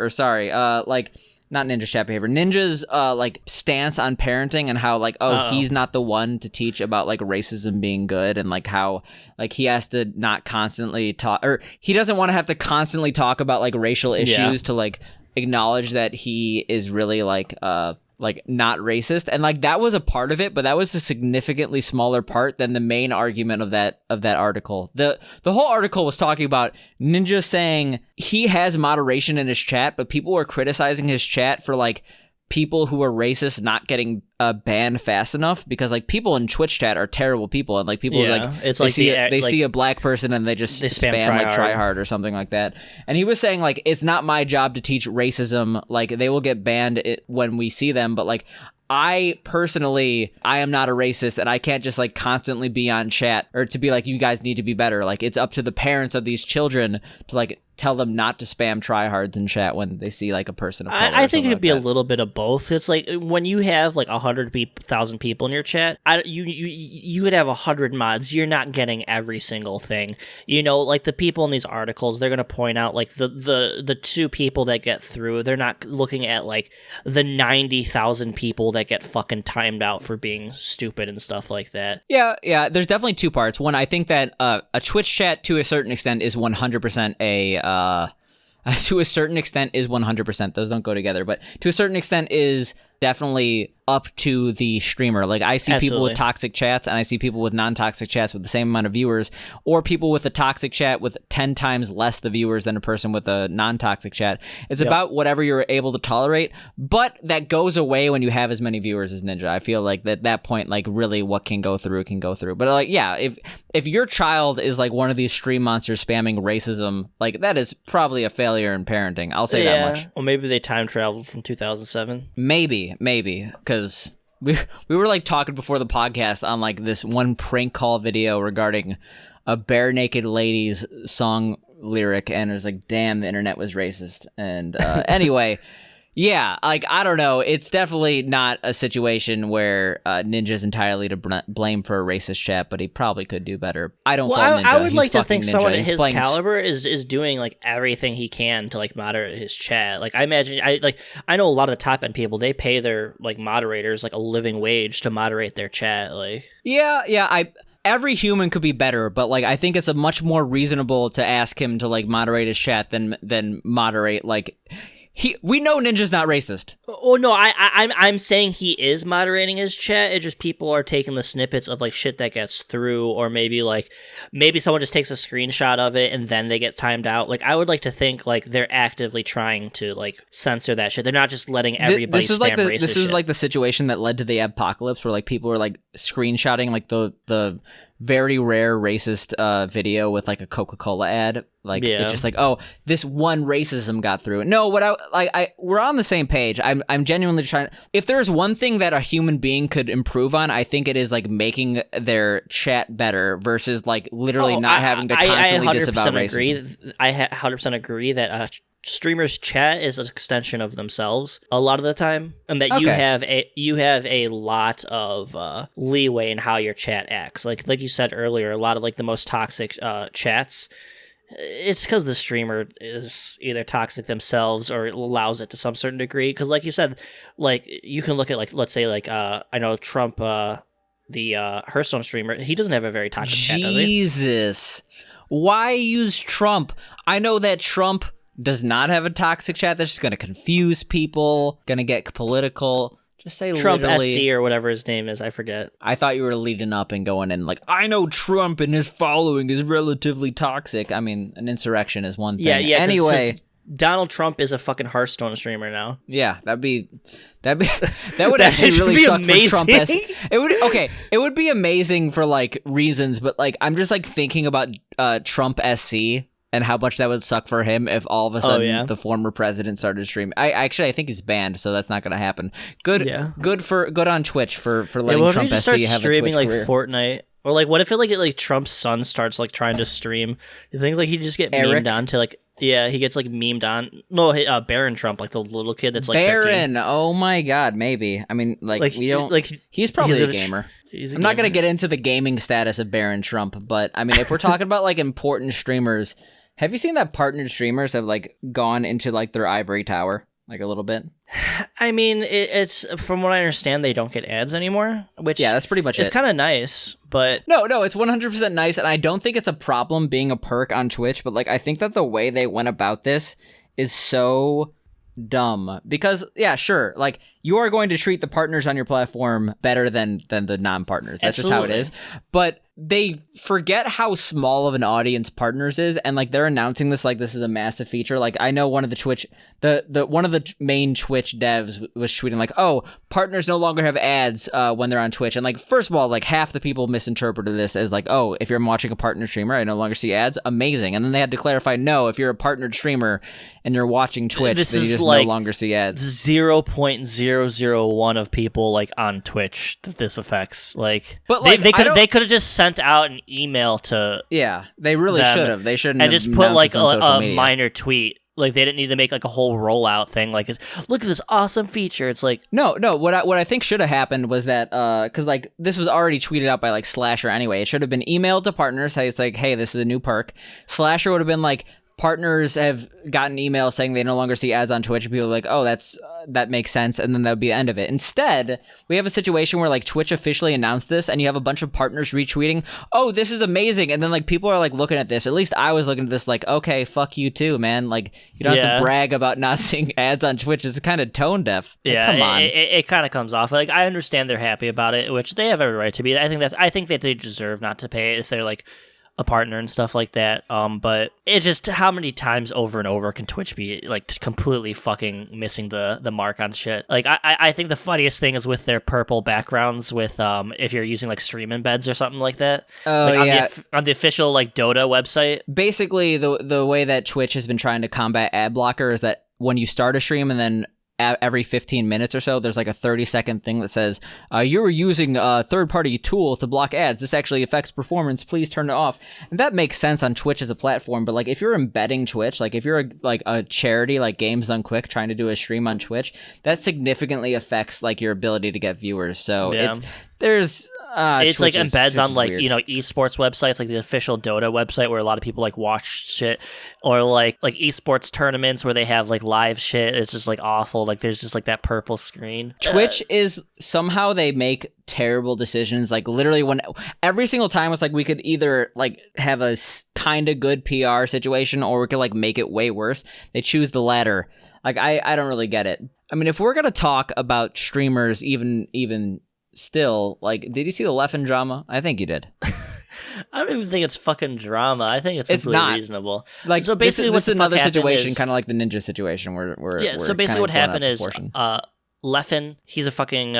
not Ninja's chat behavior, Ninja's like stance on parenting, and how like, he's not the one to teach about like racism being good, and like how like he has to not constantly talk, or he doesn't want to have to constantly talk about like racial issues to like acknowledge that he is really like not racist. And like that was a part of it, but that was a significantly smaller part than the main argument of that article. The whole article was talking about Ninja saying he has moderation in his chat, but people were criticizing his chat for like people who are racist not getting banned fast enough, because like people in Twitch chat are terrible people, and like people see a black person and they spam like try hard or something like that. And he was saying like, it's not my job to teach racism, like they will get banned when we see them, but like I am not a racist, and I can't just like constantly be on chat or to be like, you guys need to be better. Like it's up to the parents of these children to like tell them not to spam tryhards in chat when they see like a person of color. I think it'd be a little bit of both. It's like when you have like 100,000 people in your chat, you would have 100 mods. You're not getting every single thing. Like the people in these articles, they're gonna point out like the 2 people that get through. They're not looking at like the 90,000 people that get fucking timed out for being stupid and stuff like that. Yeah. There's definitely 2 parts. One, I think that a Twitch chat to a certain extent is 100% to a certain extent is 100%. Those don't go together, but to a certain extent is definitely up to the streamer. Like I see people with toxic chats, and I see people with non-toxic chats with the same amount of viewers, or people with a toxic chat with 10 times less the viewers than a person with a non-toxic chat. It's about whatever you're able to tolerate, but that goes away when you have as many viewers as Ninja. I feel like that point, like really what can go through can go through. But like, yeah, if your child is like one of these stream monsters spamming racism, like that is probably a failure in parenting. I'll say that much. Well, maybe they time traveled from 2007. Maybe, because we were like talking before the podcast on like this one prank call video regarding a bare naked lady's song lyric, and it was like, damn, the internet was racist. And anyway, Yeah, like, I don't know. It's definitely not a situation where Ninja's entirely to blame for a racist chat, but he probably could do better. I don't fault Ninja. I would He's like to fucking think Ninja. someone at He's his playing... caliber is doing like everything he can to like moderate his chat. Like I imagine, I know a lot of the top end people, they pay their like moderators like a living wage to moderate their chat. Like every human could be better, but like I think it's a much more reasonable to ask him to like moderate his chat than moderate like... We know Ninja's not racist. Oh no, I'm saying he is moderating his chat. It's just people are taking the snippets of like shit that gets through, or maybe someone just takes a screenshot of it and then they get timed out. Like I would like to think like they're actively trying to like censor that shit. They're not just letting everybody spam racist shit. This is like the situation that led to the apocalypse, where like people were like screenshotting like the very rare racist video with like a Coca-Cola ad. Like it's just like, oh, this one racism got through. No, we're on the same page. I'm genuinely trying. If there's one thing that a human being could improve on, I think it is like making their chat better versus like literally not having to constantly disavow racism. I 100% agree that streamers' chat is an extension of themselves a lot of the time, and that you have a lot of leeway in how your chat acts. Like you said earlier, a lot of like the most toxic chats, it's because the streamer is either toxic themselves or allows it to some certain degree. Because like you said, like you can look at like, let's say like I know Trump, the Hearthstone streamer, he doesn't have a very toxic chat, does he? Jesus, why use Trump? I know that Trump does not have a toxic chat. That's just going to confuse people, going to get political. Just say Trump literally... SC or whatever his name is. I forget. I thought you were leading up and going in like, I know Trump and his following is relatively toxic. I mean, an insurrection is one thing. Yeah. Anyway, Donald Trump is a fucking Hearthstone streamer now. Yeah, that would actually really suck amazing. For Trump. It would be amazing for like reasons, but like I'm just like thinking about Trump SC. And how much that would suck for him if all of a sudden the former president started streaming. I think he's banned, so that's not going to happen. Good on Twitch for letting Trump SC have a Twitch streaming like career. Fortnite, or like what if like Trump's son starts like trying to stream? You think like he just get memed on to like he gets like memed on? No, Baron Trump, like the little kid that's like Baron. 13. Oh my God, maybe. I mean, like we don't like. He's probably a gamer. I'm not going to get into the gaming status of Baron Trump, but I mean, if we're talking about like important streamers. Have you seen that partnered streamers have like gone into like their ivory tower like a little bit? I mean, it's from what I understand, they don't get ads anymore. Which that's pretty much it. It's kind of nice, but no, it's 100% nice, and I don't think it's a problem being a perk on Twitch. But like, I think that the way they went about this is so dumb because sure, like you are going to treat the partners on your platform better than the non-partners. That's Absolutely. Just how it is. But they forget how small of an audience partners is, and like they're announcing this like this is a massive feature. Like I know one of the Twitch one of the main Twitch devs was tweeting like, oh, partners no longer have ads when they're on Twitch. And like, first of all, like half the people misinterpreted this as like, oh, if you're watching a partner streamer, I no longer see ads. Amazing. And then they had to clarify, no, if you're a partnered streamer and you're watching Twitch, then you just like no longer see ads. 0.001 of people like on Twitch that this affects. Like, but like they could have just sent out an email to they really should have. They shouldn't and have just put like a media. Minor tweet. Like they didn't need to make like a whole rollout thing. Like, look at this awesome feature. It's like no. What I think should have happened was that because like this was already tweeted out by like Slasher anyway. It should have been emailed to partners. Hey, it's like, hey, this is a new perk. Slasher would have been like, partners have gotten emails saying they no longer see ads on Twitch, and people are like, oh, that makes sense, and then that would be the end of it. Instead, we have a situation where like Twitch officially announced this, and you have a bunch of partners retweeting, oh, this is amazing, and then like people are like looking at this. At least I was looking at this like, okay, fuck you too, man. Like you don't have to brag about not seeing ads on Twitch. It's kind of tone deaf. Like, come on. It kind of comes off. Like I understand they're happy about it, which they have every right to be. I think that they deserve not to pay it if they're like a partner and stuff like that. But it's just how many times over and over can Twitch be like completely fucking missing the mark on shit. Like I think the funniest thing is with their purple backgrounds with if you're using like stream embeds or something like that. Oh like, on the official like Dota website. Basically the way that Twitch has been trying to combat ad blocker is that when you start a stream and then every 15 minutes or so, there's like a 30-second thing that says, you were using a third-party tool to block ads. This actually affects performance. Please turn it off. And that makes sense on Twitch as a platform, but like if you're embedding Twitch, like if you're a charity like Games Done Quick trying to do a stream on Twitch, that significantly affects like your ability to get viewers. So it's Twitch like embeds on like, you know, esports websites, like the official Dota website where a lot of people like watch shit, or like esports tournaments where they have like live shit. It's just like awful. Like there's just like that purple screen. Twitch is somehow they make terrible decisions. Like literally when every single time it's like we could either like have a kind of good PR situation or we could like make it way worse. They choose the latter. Like I don't really get it. I mean, if we're going to talk about streamers even still, like, did you see the Leffen drama? I think you did. I don't even think it's fucking drama. I think it's completely not reasonable. Like, so basically, this is another situation, kind of like the Ninja situation, where so basically, what happened is Leffen, he's a fucking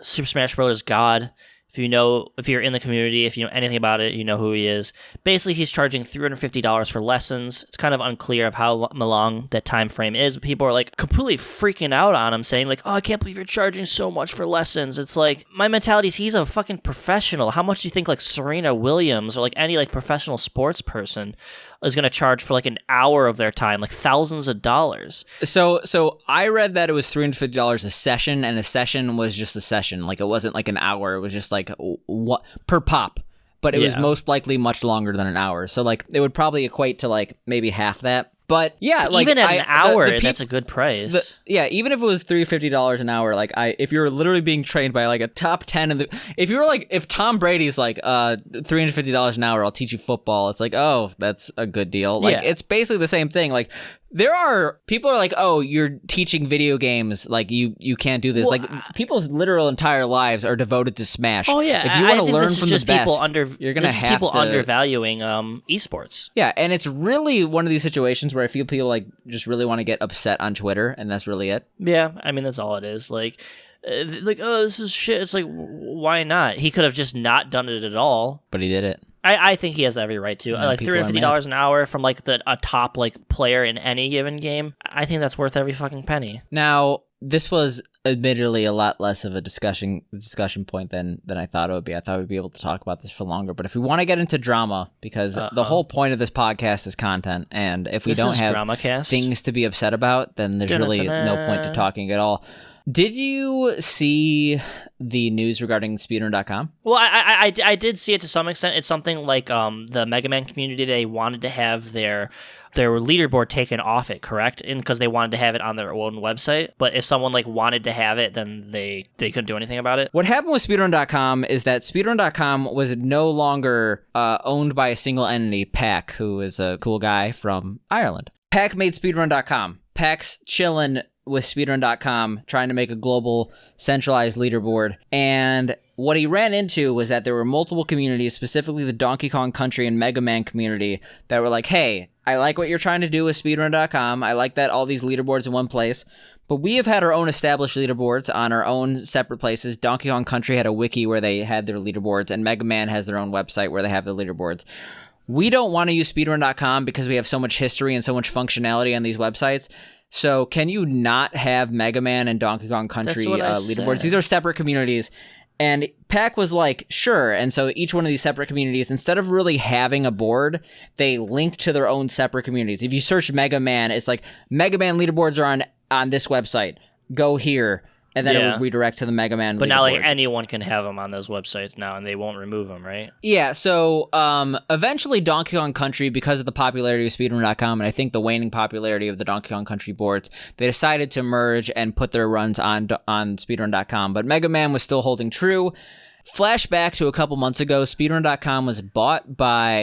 Super Smash Bros. God. If you're in the community, if you know anything about it, you know who he is. Basically, he's charging $350 for lessons. It's kind of unclear of how long that time frame is. But people are like completely freaking out on him, saying like, "Oh, I can't believe you're charging so much for lessons." It's like, my mentality is he's a fucking professional. How much do you think like Serena Williams or like any like professional sports person is going to charge for like an hour of their time, like thousands of dollars? So I read that it was $350 a session, and a session was just a session. Like it wasn't like an hour. It was just like what per pop. But it was most likely much longer than an hour. So like it would probably equate to like maybe half that. But yeah, like even at an hour, that's a good price. Even if it was $350 an hour, like if you're literally being trained by like a top 10 in the, if Tom Brady's like $350 an hour, I'll teach you football. It's like, oh, that's a good deal. Like it's basically the same thing. Like people are like, oh, you're teaching video games, like you can't do this. Well, like people's literal entire lives are devoted to Smash. Oh yeah, if you want to learn from the best, you're gonna have people to undervaluing esports. Yeah, and it's really one of these situations where I feel people like just really want to get upset on Twitter, and that's really it. Yeah, I mean that's all it is. Like, oh, this is shit. It's like, why not? He could have just not done it at all. But he did it. I think he has every right to. Like $350 an hour from like a top like player in any given game. I think that's worth every fucking penny. Now, this was admittedly a lot less of a discussion point than I thought it would be. I thought we'd be able to talk about this for longer. But if we want to get into drama, because the whole point of this podcast is content, and if we don't have things to be upset about, then there's really no point to talking at all. Did you see the news regarding speedrun.com? Well, I did see it to some extent. It's something like the Mega Man community, they wanted to have their leaderboard taken off it, correct? And because they wanted to have it on their own website. But if someone like wanted to have it, then they couldn't do anything about it. What happened with speedrun.com is that speedrun.com was no longer owned by a single entity, Pac, who is a cool guy from Ireland. Pac made speedrun.com. Pac's chillin' with speedrun.com, trying to make a global centralized leaderboard. And what he ran into was that there were multiple communities, specifically the Donkey Kong Country and Mega Man community, that were like, hey, I like what you're trying to do with speedrun.com. I like that all these leaderboards in one place. But we have had our own established leaderboards on our own separate places. Donkey Kong Country had a wiki where they had their leaderboards, and Mega Man has their own website where they have their leaderboards. We don't want to use speedrun.com because we have so much history and so much functionality on these websites. So can you not have Mega Man and Donkey Kong Country leaderboards? These are separate communities. And Pac was like, sure. And so each one of these separate communities, instead of really having a board, they link to their own separate communities. If you search Mega Man, it's like Mega Man leaderboards are on this website. Go here. And then it would redirect to the Mega Man. But now, like, anyone can have them on those websites now, and they won't remove them, right? Yeah. So eventually, Donkey Kong Country, because of the popularity of Speedrun.com, and I think the waning popularity of the Donkey Kong Country boards, they decided to merge and put their runs on Speedrun.com. But Mega Man was still holding true. Flashback to a couple months ago, speedrun.com was bought by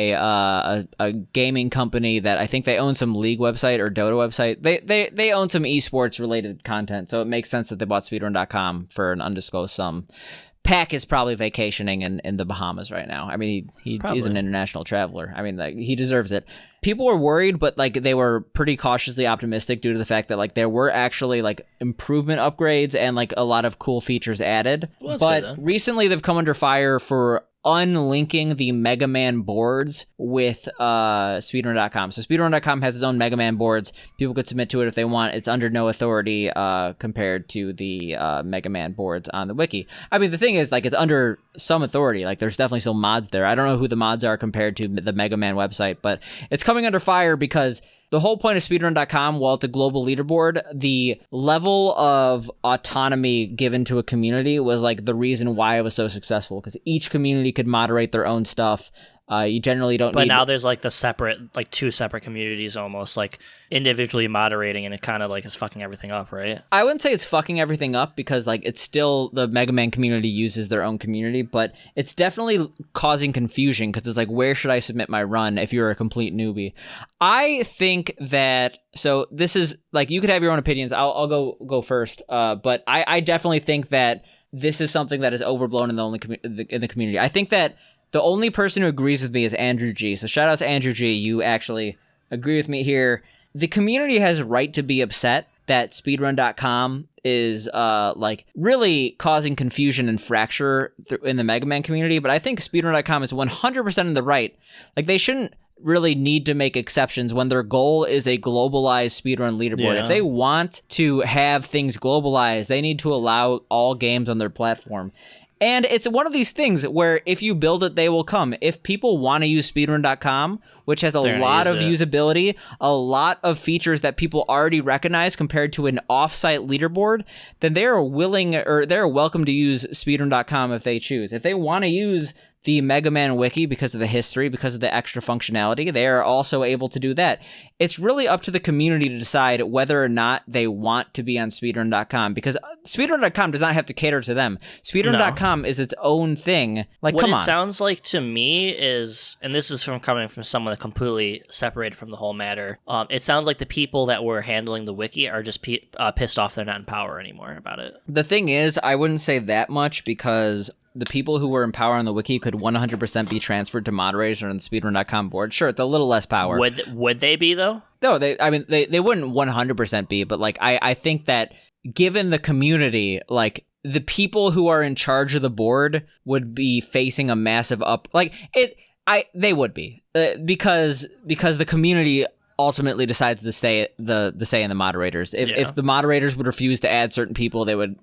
a gaming company that I think they own some League website or Dota website. They own some esports related content, so it makes sense that they bought speedrun.com for an undisclosed sum. Pac is probably vacationing in the Bahamas right now. I mean, he's an international traveler. I mean, like, he deserves it. People were worried, but like they were pretty cautiously optimistic due to the fact that like there were actually like improvement upgrades and like a lot of cool features added. Well, but recently they've come under fire for unlinking the Mega Man boards with speedrun.com. So speedrun.com has its own Mega Man boards. People could submit to it if they want. It's under no authority compared to the Mega Man boards on the wiki. I mean, the thing is, like, it's under some authority. Like, there's definitely still mods there. I don't know who the mods are compared to the Mega Man website, but it's coming under fire because the whole point of speedrun.com, while it's a global leaderboard, the level of autonomy given to a community was like the reason why it was so successful, because each community could moderate their own stuff. You generally don't But need... now there's like the separate, like two separate communities almost, like individually moderating, and it kind of like is fucking everything up, right? I wouldn't say it's fucking everything up because like it's still the Mega Man community uses their own community, but it's definitely causing confusion because it's like, where should I submit my run if you're a complete newbie? I think that, so this is like, you could have your own opinions. I'll go first, but I definitely think that this is something that is overblown in the community. I think that the only person who agrees with me is Andrew G. So shout out to Andrew G. You actually agree with me here. The community has a right to be upset that speedrun.com is like really causing confusion and fracture in the Mega Man community, but I think speedrun.com is 100% in the right. Like, they shouldn't really need to make exceptions when their goal is a globalized speedrun leaderboard. Yeah. If they want to have things globalized, they need to allow all games on their platform. And it's one of these things where if you build it, they will come. If people want to use speedrun.com, which has a lot of usability, a lot of features that people already recognize compared to an offsite leaderboard, then they are willing, or they're welcome to use speedrun.com if they choose. If they want to use the Mega Man wiki because of the history, because of the extra functionality, they are also able to do that. It's really up to the community to decide whether or not they want to be on speedrun.com, because speedrun.com does not have to cater to them. Speedrun.com is its own thing. Like, what come on. What it sounds like to me is, and this is coming from someone that completely separated from the whole matter, it sounds like the people that were handling the wiki are just pissed off they're not in power anymore about it. The thing is, I wouldn't say that much, because the people who were in power on the wiki could 100% be transferred to moderators on the speedrun.com board. Sure, it's a little less power. Would they be, though? No, they wouldn't 100% be, but like I think that given the community, like the people who are in charge of the board would be facing a massive they would be because the community ultimately decides the say in the moderators. If the moderators would refuse to add certain people, they would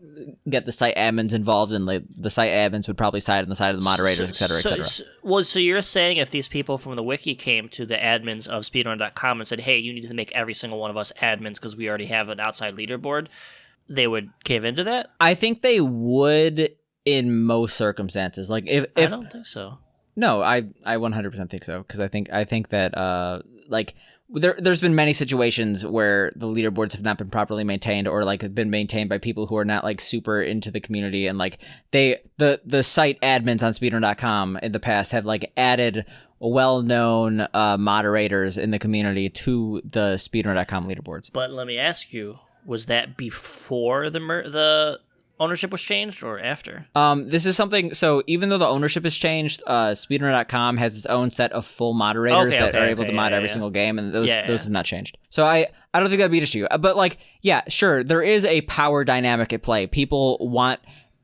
get the site admins involved, and the site admins would probably side on the side of the moderators, et cetera, et cetera. So you're saying if these people from the wiki came to the admins of speedrun.com and said, hey, you need to make every single one of us admins because we already have an outside leaderboard, they would cave into that? I think they would in most circumstances. Like if I don't think so. No, I 100% think so, because I think that like there's been many situations where the leaderboards have not been properly maintained, or like have been maintained by people who are not like super into the community, and like the site admins on speedrun.com in the past have like added well-known moderators in the community to the speedrun.com leaderboards. But let me ask you, was that before the ownership was changed or after? This is something, so even though the ownership has changed, speedrun.com has its own set of full moderators that are able to mod every single game, and those have not changed. So I don't think that'd be an issue. But like, yeah, sure, there is a power dynamic at play. People want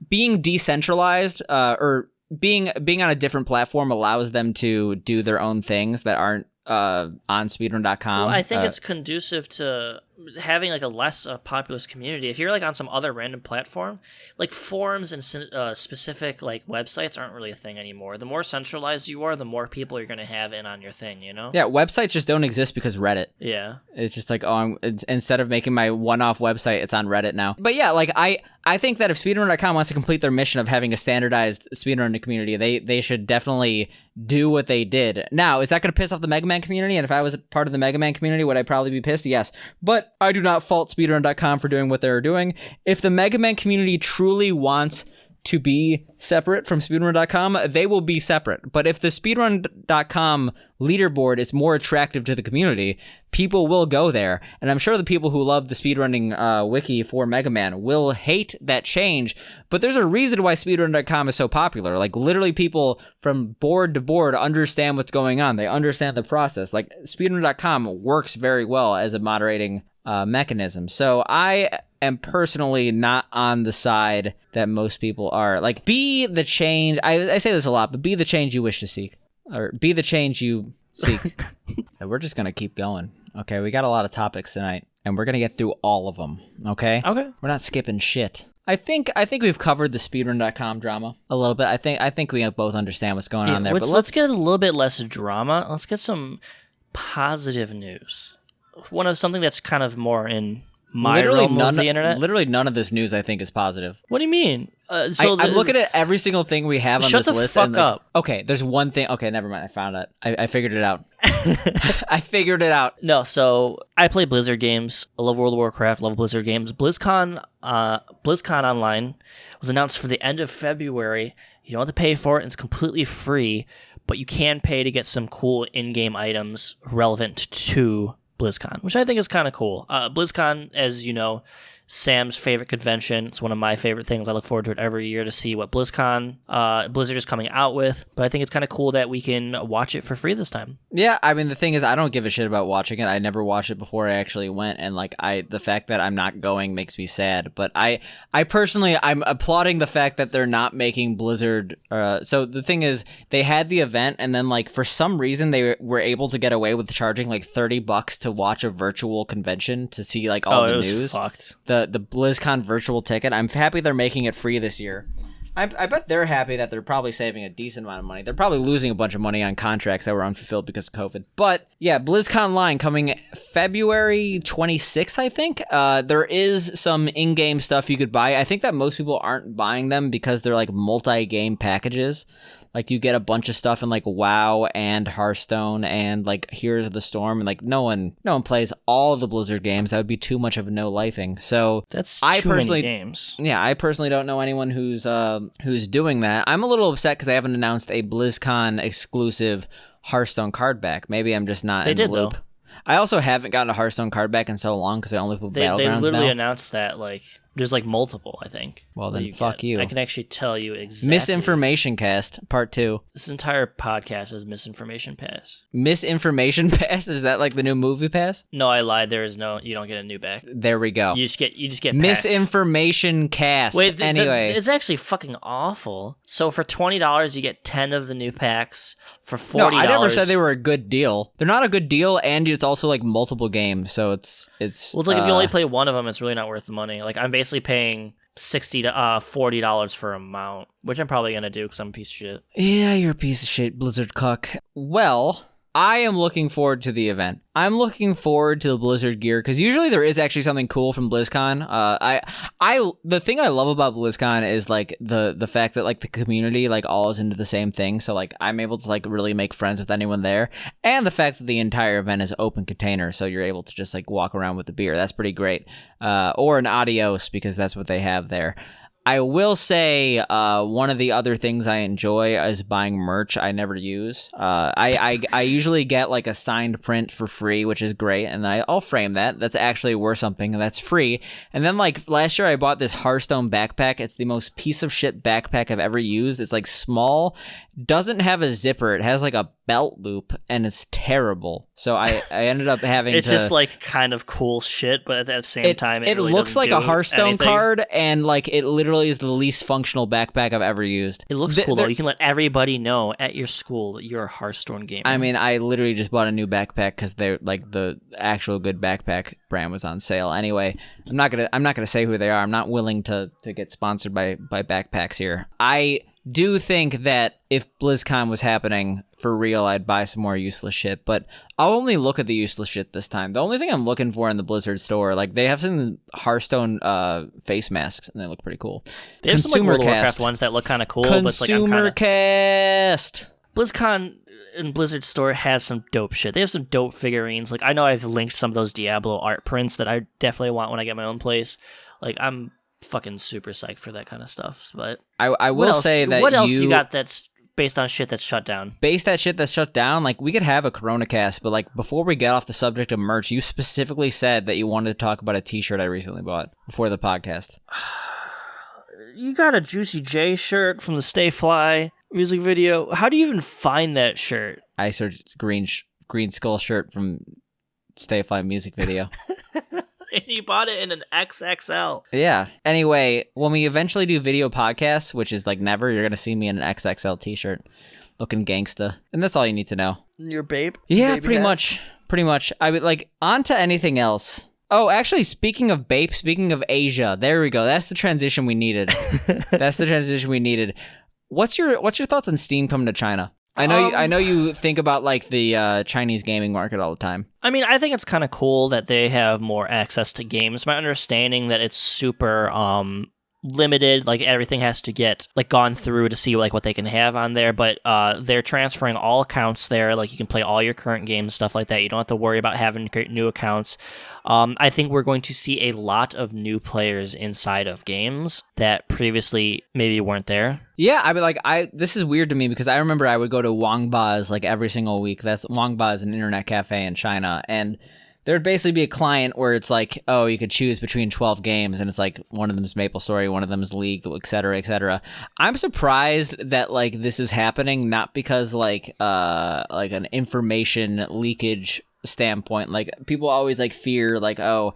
being decentralized, or being on a different platform allows them to do their own things that aren't on speedrun.com. Well, I think it's conducive to having like a less populous community. If you're like on some other random platform, like forums and specific like websites aren't really a thing anymore. The more centralized you are, the more people you're going to have in on your thing, you know? Yeah, websites just don't exist because Reddit. Yeah. It's just like, instead of making my one-off website, it's on Reddit now. But yeah, like I think that if speedrun.com wants to complete their mission of having a standardized speedrunning community, they should definitely do what they did. Now, is that going to piss off the Mega Man community? And if I was a part of the Mega Man community, would I probably be pissed? Yes. But I do not fault speedrun.com for doing what they're doing. If the Mega Man community truly wants to be separate from speedrun.com, they will be separate. But if the speedrun.com leaderboard is more attractive to the community, people will go there. And I'm sure the people who love the speedrunning wiki for Mega Man will hate that change. But there's a reason why speedrun.com is so popular. Like, literally people from board to board understand what's going on. They understand the process. Like, speedrun.com works very well as a moderating mechanism. So I am personally not on the side that most people are. Like, be the change. I say this a lot, but be the change you wish to seek, or be the change you seek. And we're just gonna keep going. Okay, we got a lot of topics tonight, and we're gonna get through all of them. Okay. We're not skipping shit. I think we've covered the speedrun.com drama a little bit. I think we both understand what's going on there. But let's get a little bit less drama. Let's get some positive news. Something that's kind of more in my realm of the internet. Literally none of this news I think is positive. What do you mean? I'm looking at every single thing we have on this list. Shut the fuck up. Okay, there's one thing. Okay, never mind. I found it. I figured it out. I figured it out. No, so I play Blizzard games. I love World of Warcraft, love Blizzard games. BlizzCon Online was announced for the end of February. You don't have to pay for it. It's completely free, but you can pay to get some cool in-game items relevant to BlizzCon, which I think is kind of cool. BlizzCon, as you know, Sam's favorite convention. It's one of my favorite things. I look forward to it every year to see what Blizzard is coming out with. But I think it's kind of cool that we can watch it for free this time. Yeah, I mean, the thing is, I don't give a shit about watching it. I never watched it before I actually went, and the fact that I'm not going makes me sad. But I personally, I'm applauding the fact that they're not making Blizzard. So the thing is, they had the event, and then for some reason they were able to get away with charging $30 to watch a virtual convention to see all the news. Fucked. The BlizzCon virtual ticket. I'm happy they're making it free this year. I bet they're happy that they're probably saving a decent amount of money. They're probably losing a bunch of money on contracts that were unfulfilled because of COVID. But yeah, BlizzCon Online coming February 26th, I think. There is some in-game stuff you could buy. I think that most people aren't buying them because they're multi-game packages. You get a bunch of stuff in WoW and Hearthstone and Heroes of the Storm, and no one plays all the Blizzard games. That would be too much of a no-lifing. So that's many games. Yeah, I personally don't know anyone who's doing that. I'm a little upset because they haven't announced a BlizzCon exclusive Hearthstone card back. Maybe I'm just not in the loop. Though. I also haven't gotten a Hearthstone card back in so long because I only put Battlegrounds now. They literally announced that there's multiple, I think. Well, then fuck you. I can actually tell you exactly. Misinformation Cast, Part 2. This entire podcast is Misinformation Pass. Misinformation Pass? Is that the new movie pass? No, I lied. There is no. You don't get a new back. There we go. You just get Misinformation Cast. Wait, anyway, it's actually fucking awful. So for $20, you get 10 of the new packs. For $40, no, I never said they were a good deal. They're not a good deal, and it's also multiple games. So it's. Well, it's if you only play one of them, it's really not worth the money. I'm basically paying $60 to $40 for a mount, which I'm probably gonna do because I'm a piece of shit. Yeah, you're a piece of shit, Blizzard cuck. Well, I am looking forward to the event. I'm looking forward to the Blizzard gear because usually there is actually something cool from BlizzCon. The thing I love about BlizzCon is the fact that the community all is into the same thing. So I'm able to really make friends with anyone there, and the fact that the entire event is open container, so you're able to just walk around with the beer. That's pretty great. Or an adios because that's what they have there. I will say one of the other things I enjoy is buying merch I never use. I usually get a signed print for free, which is great, and I'll frame that. That's actually worth something, and that's free. And then last year I bought this Hearthstone backpack. It's the most piece of shit backpack I've ever used. It's small, doesn't have a zipper. It has a belt loop, and it's terrible. So I ended up having it's just kind of cool shit, but at the same time it really looks like a Hearthstone anything. Card, and it literally is the least functional backpack I've ever used. It looks cool though. You can let everybody know at your school that you're a Hearthstone gamer. I mean, I literally just bought a new backpack because they're the actual good backpack brand was on sale. Anyway, I'm not gonna say who they are. I'm not willing to get sponsored by backpacks here. I do think that if BlizzCon was happening for real, I'd buy some more useless shit, but I'll only look at the useless shit this time. The only thing I'm looking for in the Blizzard store, they have some Hearthstone face masks, and they look pretty cool. They have some World of Warcraft ones that look kind of cool, but Consumer Cast. BlizzCon and Blizzard store has some dope shit. They have some dope figurines. I know I've linked some of those Diablo art prints that I definitely want when I get my own place. I'm fucking super psyched for that kind of stuff. But I will say that what else you got that's based on shit that's shut down? Based that shit that's shut down, we could have a Corona cast, but before we get off the subject of merch, you specifically said that you wanted to talk about a t-shirt I recently bought before the podcast. You got a Juicy J shirt from the Stay Fly music video. How do you even find that shirt? I searched green skull shirt from Stay Fly music video. You bought it in an XXL. Yeah. Anyway, when we eventually do video podcasts, which is like never, you're gonna see me in an XXL t-shirt, looking gangsta, and that's all you need to know. Your babe? Yeah, pretty much. I would like on to anything else. Oh, actually, speaking of Bape, speaking of Asia, there we go. That's the transition we needed. What's your thoughts on Steam coming to China? I know you think about like the Chinese gaming market all the time. I mean, I think it's kind of cool that they have more access to games. My understanding that it's super limited, like everything has to get like gone through to see like what they can have on there, but they're transferring all accounts there. Like you can play all your current games, stuff like that. You don't have to worry about having to create new accounts. I think we're going to see a lot of new players inside of games that previously maybe weren't there. Yeah, I mean, like, this is weird to me because I remember I would go to Wangba's like every single week. Wangba is an internet cafe in China, and there would basically be a client where it's like, oh, you could choose between 12 games, and it's like one of them is MapleStory, one of them is League, et cetera, et cetera. I'm surprised that like this is happening, not because like an information leakage standpoint. Like people always like fear like, oh,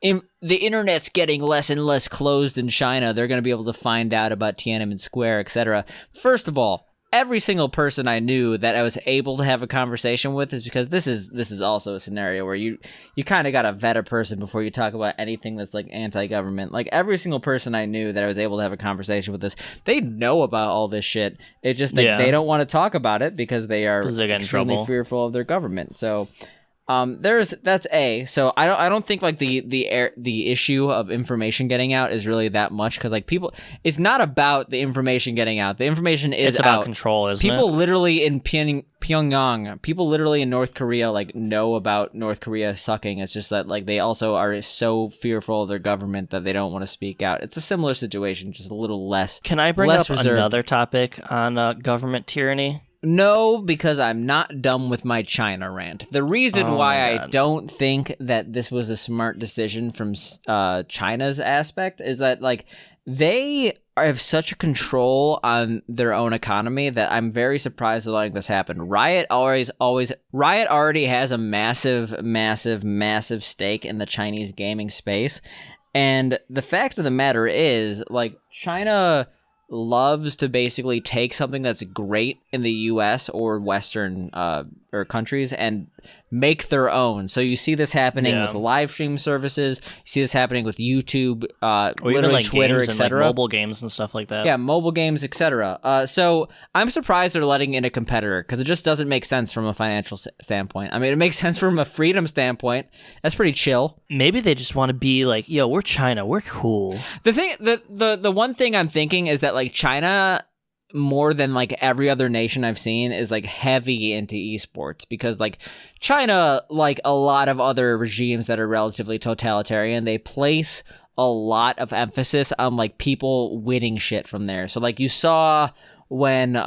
the internet's getting less and less closed in China. They're going to be able to find out about Tiananmen Square, et cetera. First of all, every single person I knew that I was able to have a conversation with is because this is also a scenario where you kind of got to vet a person before you talk about anything that's like anti-government. Like every single person I knew that I was able to have a conversation with they know about all this shit. It's just like they don't want to talk about it because they are extremely fearful of their government. So that's A. So I don't think like the issue of information getting out is really that much because like people, it's not about the information getting out. The information is about control, isn't it? People literally in Pyongyang, people literally in North Korea like know about North Korea sucking. It's just that like they also are so fearful of their government that they don't want to speak out. It's a similar situation, just a little less. Can I bring up another topic on government tyranny? No, because I'm not done with my China rant. The reason why I don't think that this was a smart decision from China's aspect is that like they have such a control on their own economy that I'm very surprised they're letting this happen. Riot already has a massive stake in the Chinese gaming space, and the fact of the matter is like China loves to basically take something that's great in the US or Western or countries and make their own. So you see this happening with live stream services. You see this happening with YouTube, or literally even like Twitter, games etc. And like mobile games and stuff like that. Yeah, mobile games, etc. So I'm surprised they're letting in a competitor because it just doesn't make sense from a financial standpoint. I mean, it makes sense from a freedom standpoint. That's pretty chill. Maybe they just want to be like, yo, we're China, we're cool. The one thing I'm thinking is that like China, more than like every other nation I've seen, is like heavy into esports because like China, like a lot of other regimes that are relatively totalitarian, they place a lot of emphasis on like people winning shit from there. So like you saw when Lee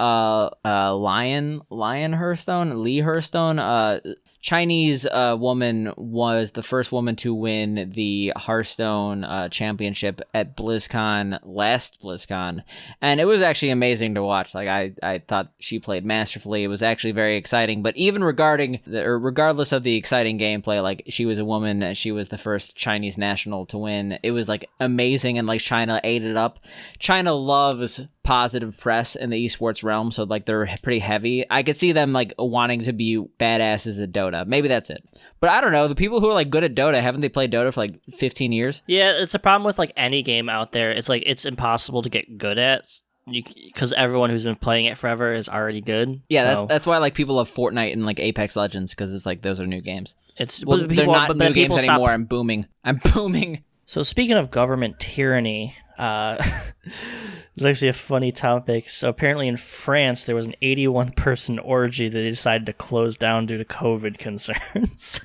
Hearthstone, Chinese woman was the first woman to win the Hearthstone championship at BlizzCon, last BlizzCon, and it was actually amazing to watch. Like I thought she played masterfully. It was actually very exciting. But even regardless of the exciting gameplay, like she was a woman, she was the first Chinese national to win. It was like amazing, and like China ate it up. China loves positive press in the esports realm, so like they're pretty heavy. I could see them like wanting to be badasses at Dota. Maybe that's it. But I don't know. The people who are like good at Dota, haven't they played Dota for like 15 years? Yeah, it's a problem with like any game out there. It's like it's impossible to get good at because everyone who's been playing it forever is already good. Yeah, so. that's why like people love Fortnite and like Apex Legends because it's like those are new games. They're not new games anymore. I'm booming. So speaking of government tyranny, it's actually a funny topic. So apparently in France, there was an 81-person orgy that they decided to close down due to COVID concerns.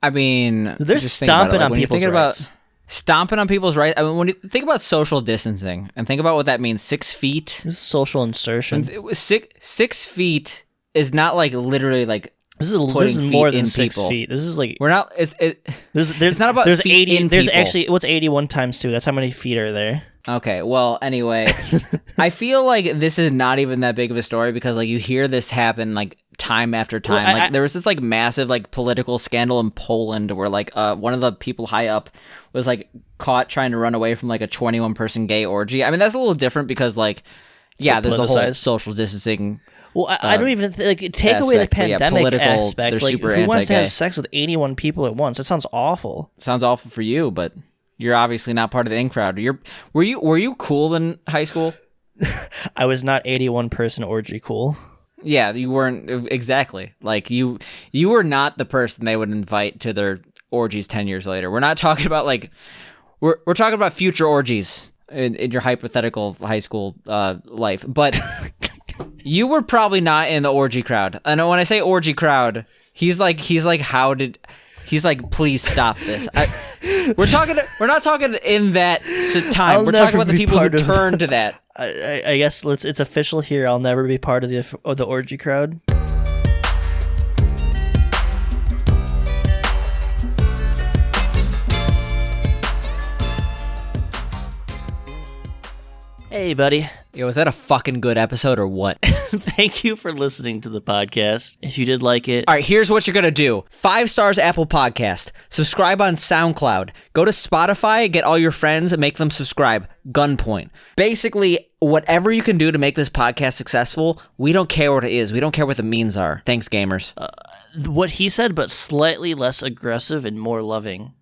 I mean, they're stomping on people's rights. Stomping on people's rights. I mean, when you think about social distancing and think about what that means, 6 feet. This is social insertion. It was 6 feet is not like literally like. This is more than 6 feet. This is like we're not. It's not about. There's feet 80. In there's people. Actually what's 81 times 2? That's how many feet are there. Okay. Well, anyway, I feel like this is not even that big of a story because like you hear this happen like time after time. Well, there was this like massive like political scandal in Poland where like one of the people high up was like caught trying to run away from like a 21-person gay orgy. I mean, that's a little different because like, there's the whole social distancing. Well, I don't even take away the pandemic aspect. They're like, super who wants to anti-gay. have sex with 81 people at once? That sounds awful. Sounds awful for you, but you're obviously not part of the in crowd. Were you cool in high school? I was not 81-person orgy cool. Yeah, you weren't exactly. Like you were not the person they would invite to their orgies 10 years later. We're not talking about like we're talking about future orgies in your hypothetical high school life. But you were probably not in the orgy crowd. I know when I say orgy crowd, he's like please stop this. We're not talking in that time. We're talking about the people who turn to that. I guess it's official here. I'll never be part of the orgy crowd. Hey, buddy. Yo, is that a fucking good episode or what? Thank you for listening to the podcast. If you did like it. All right, here's what you're going to do. 5 stars Apple Podcast. Subscribe on SoundCloud. Go to Spotify, get all your friends, and make them subscribe. Gunpoint. Basically, whatever you can do to make this podcast successful, we don't care what it is. We don't care what the means are. Thanks, gamers. What he said, but slightly less aggressive and more loving.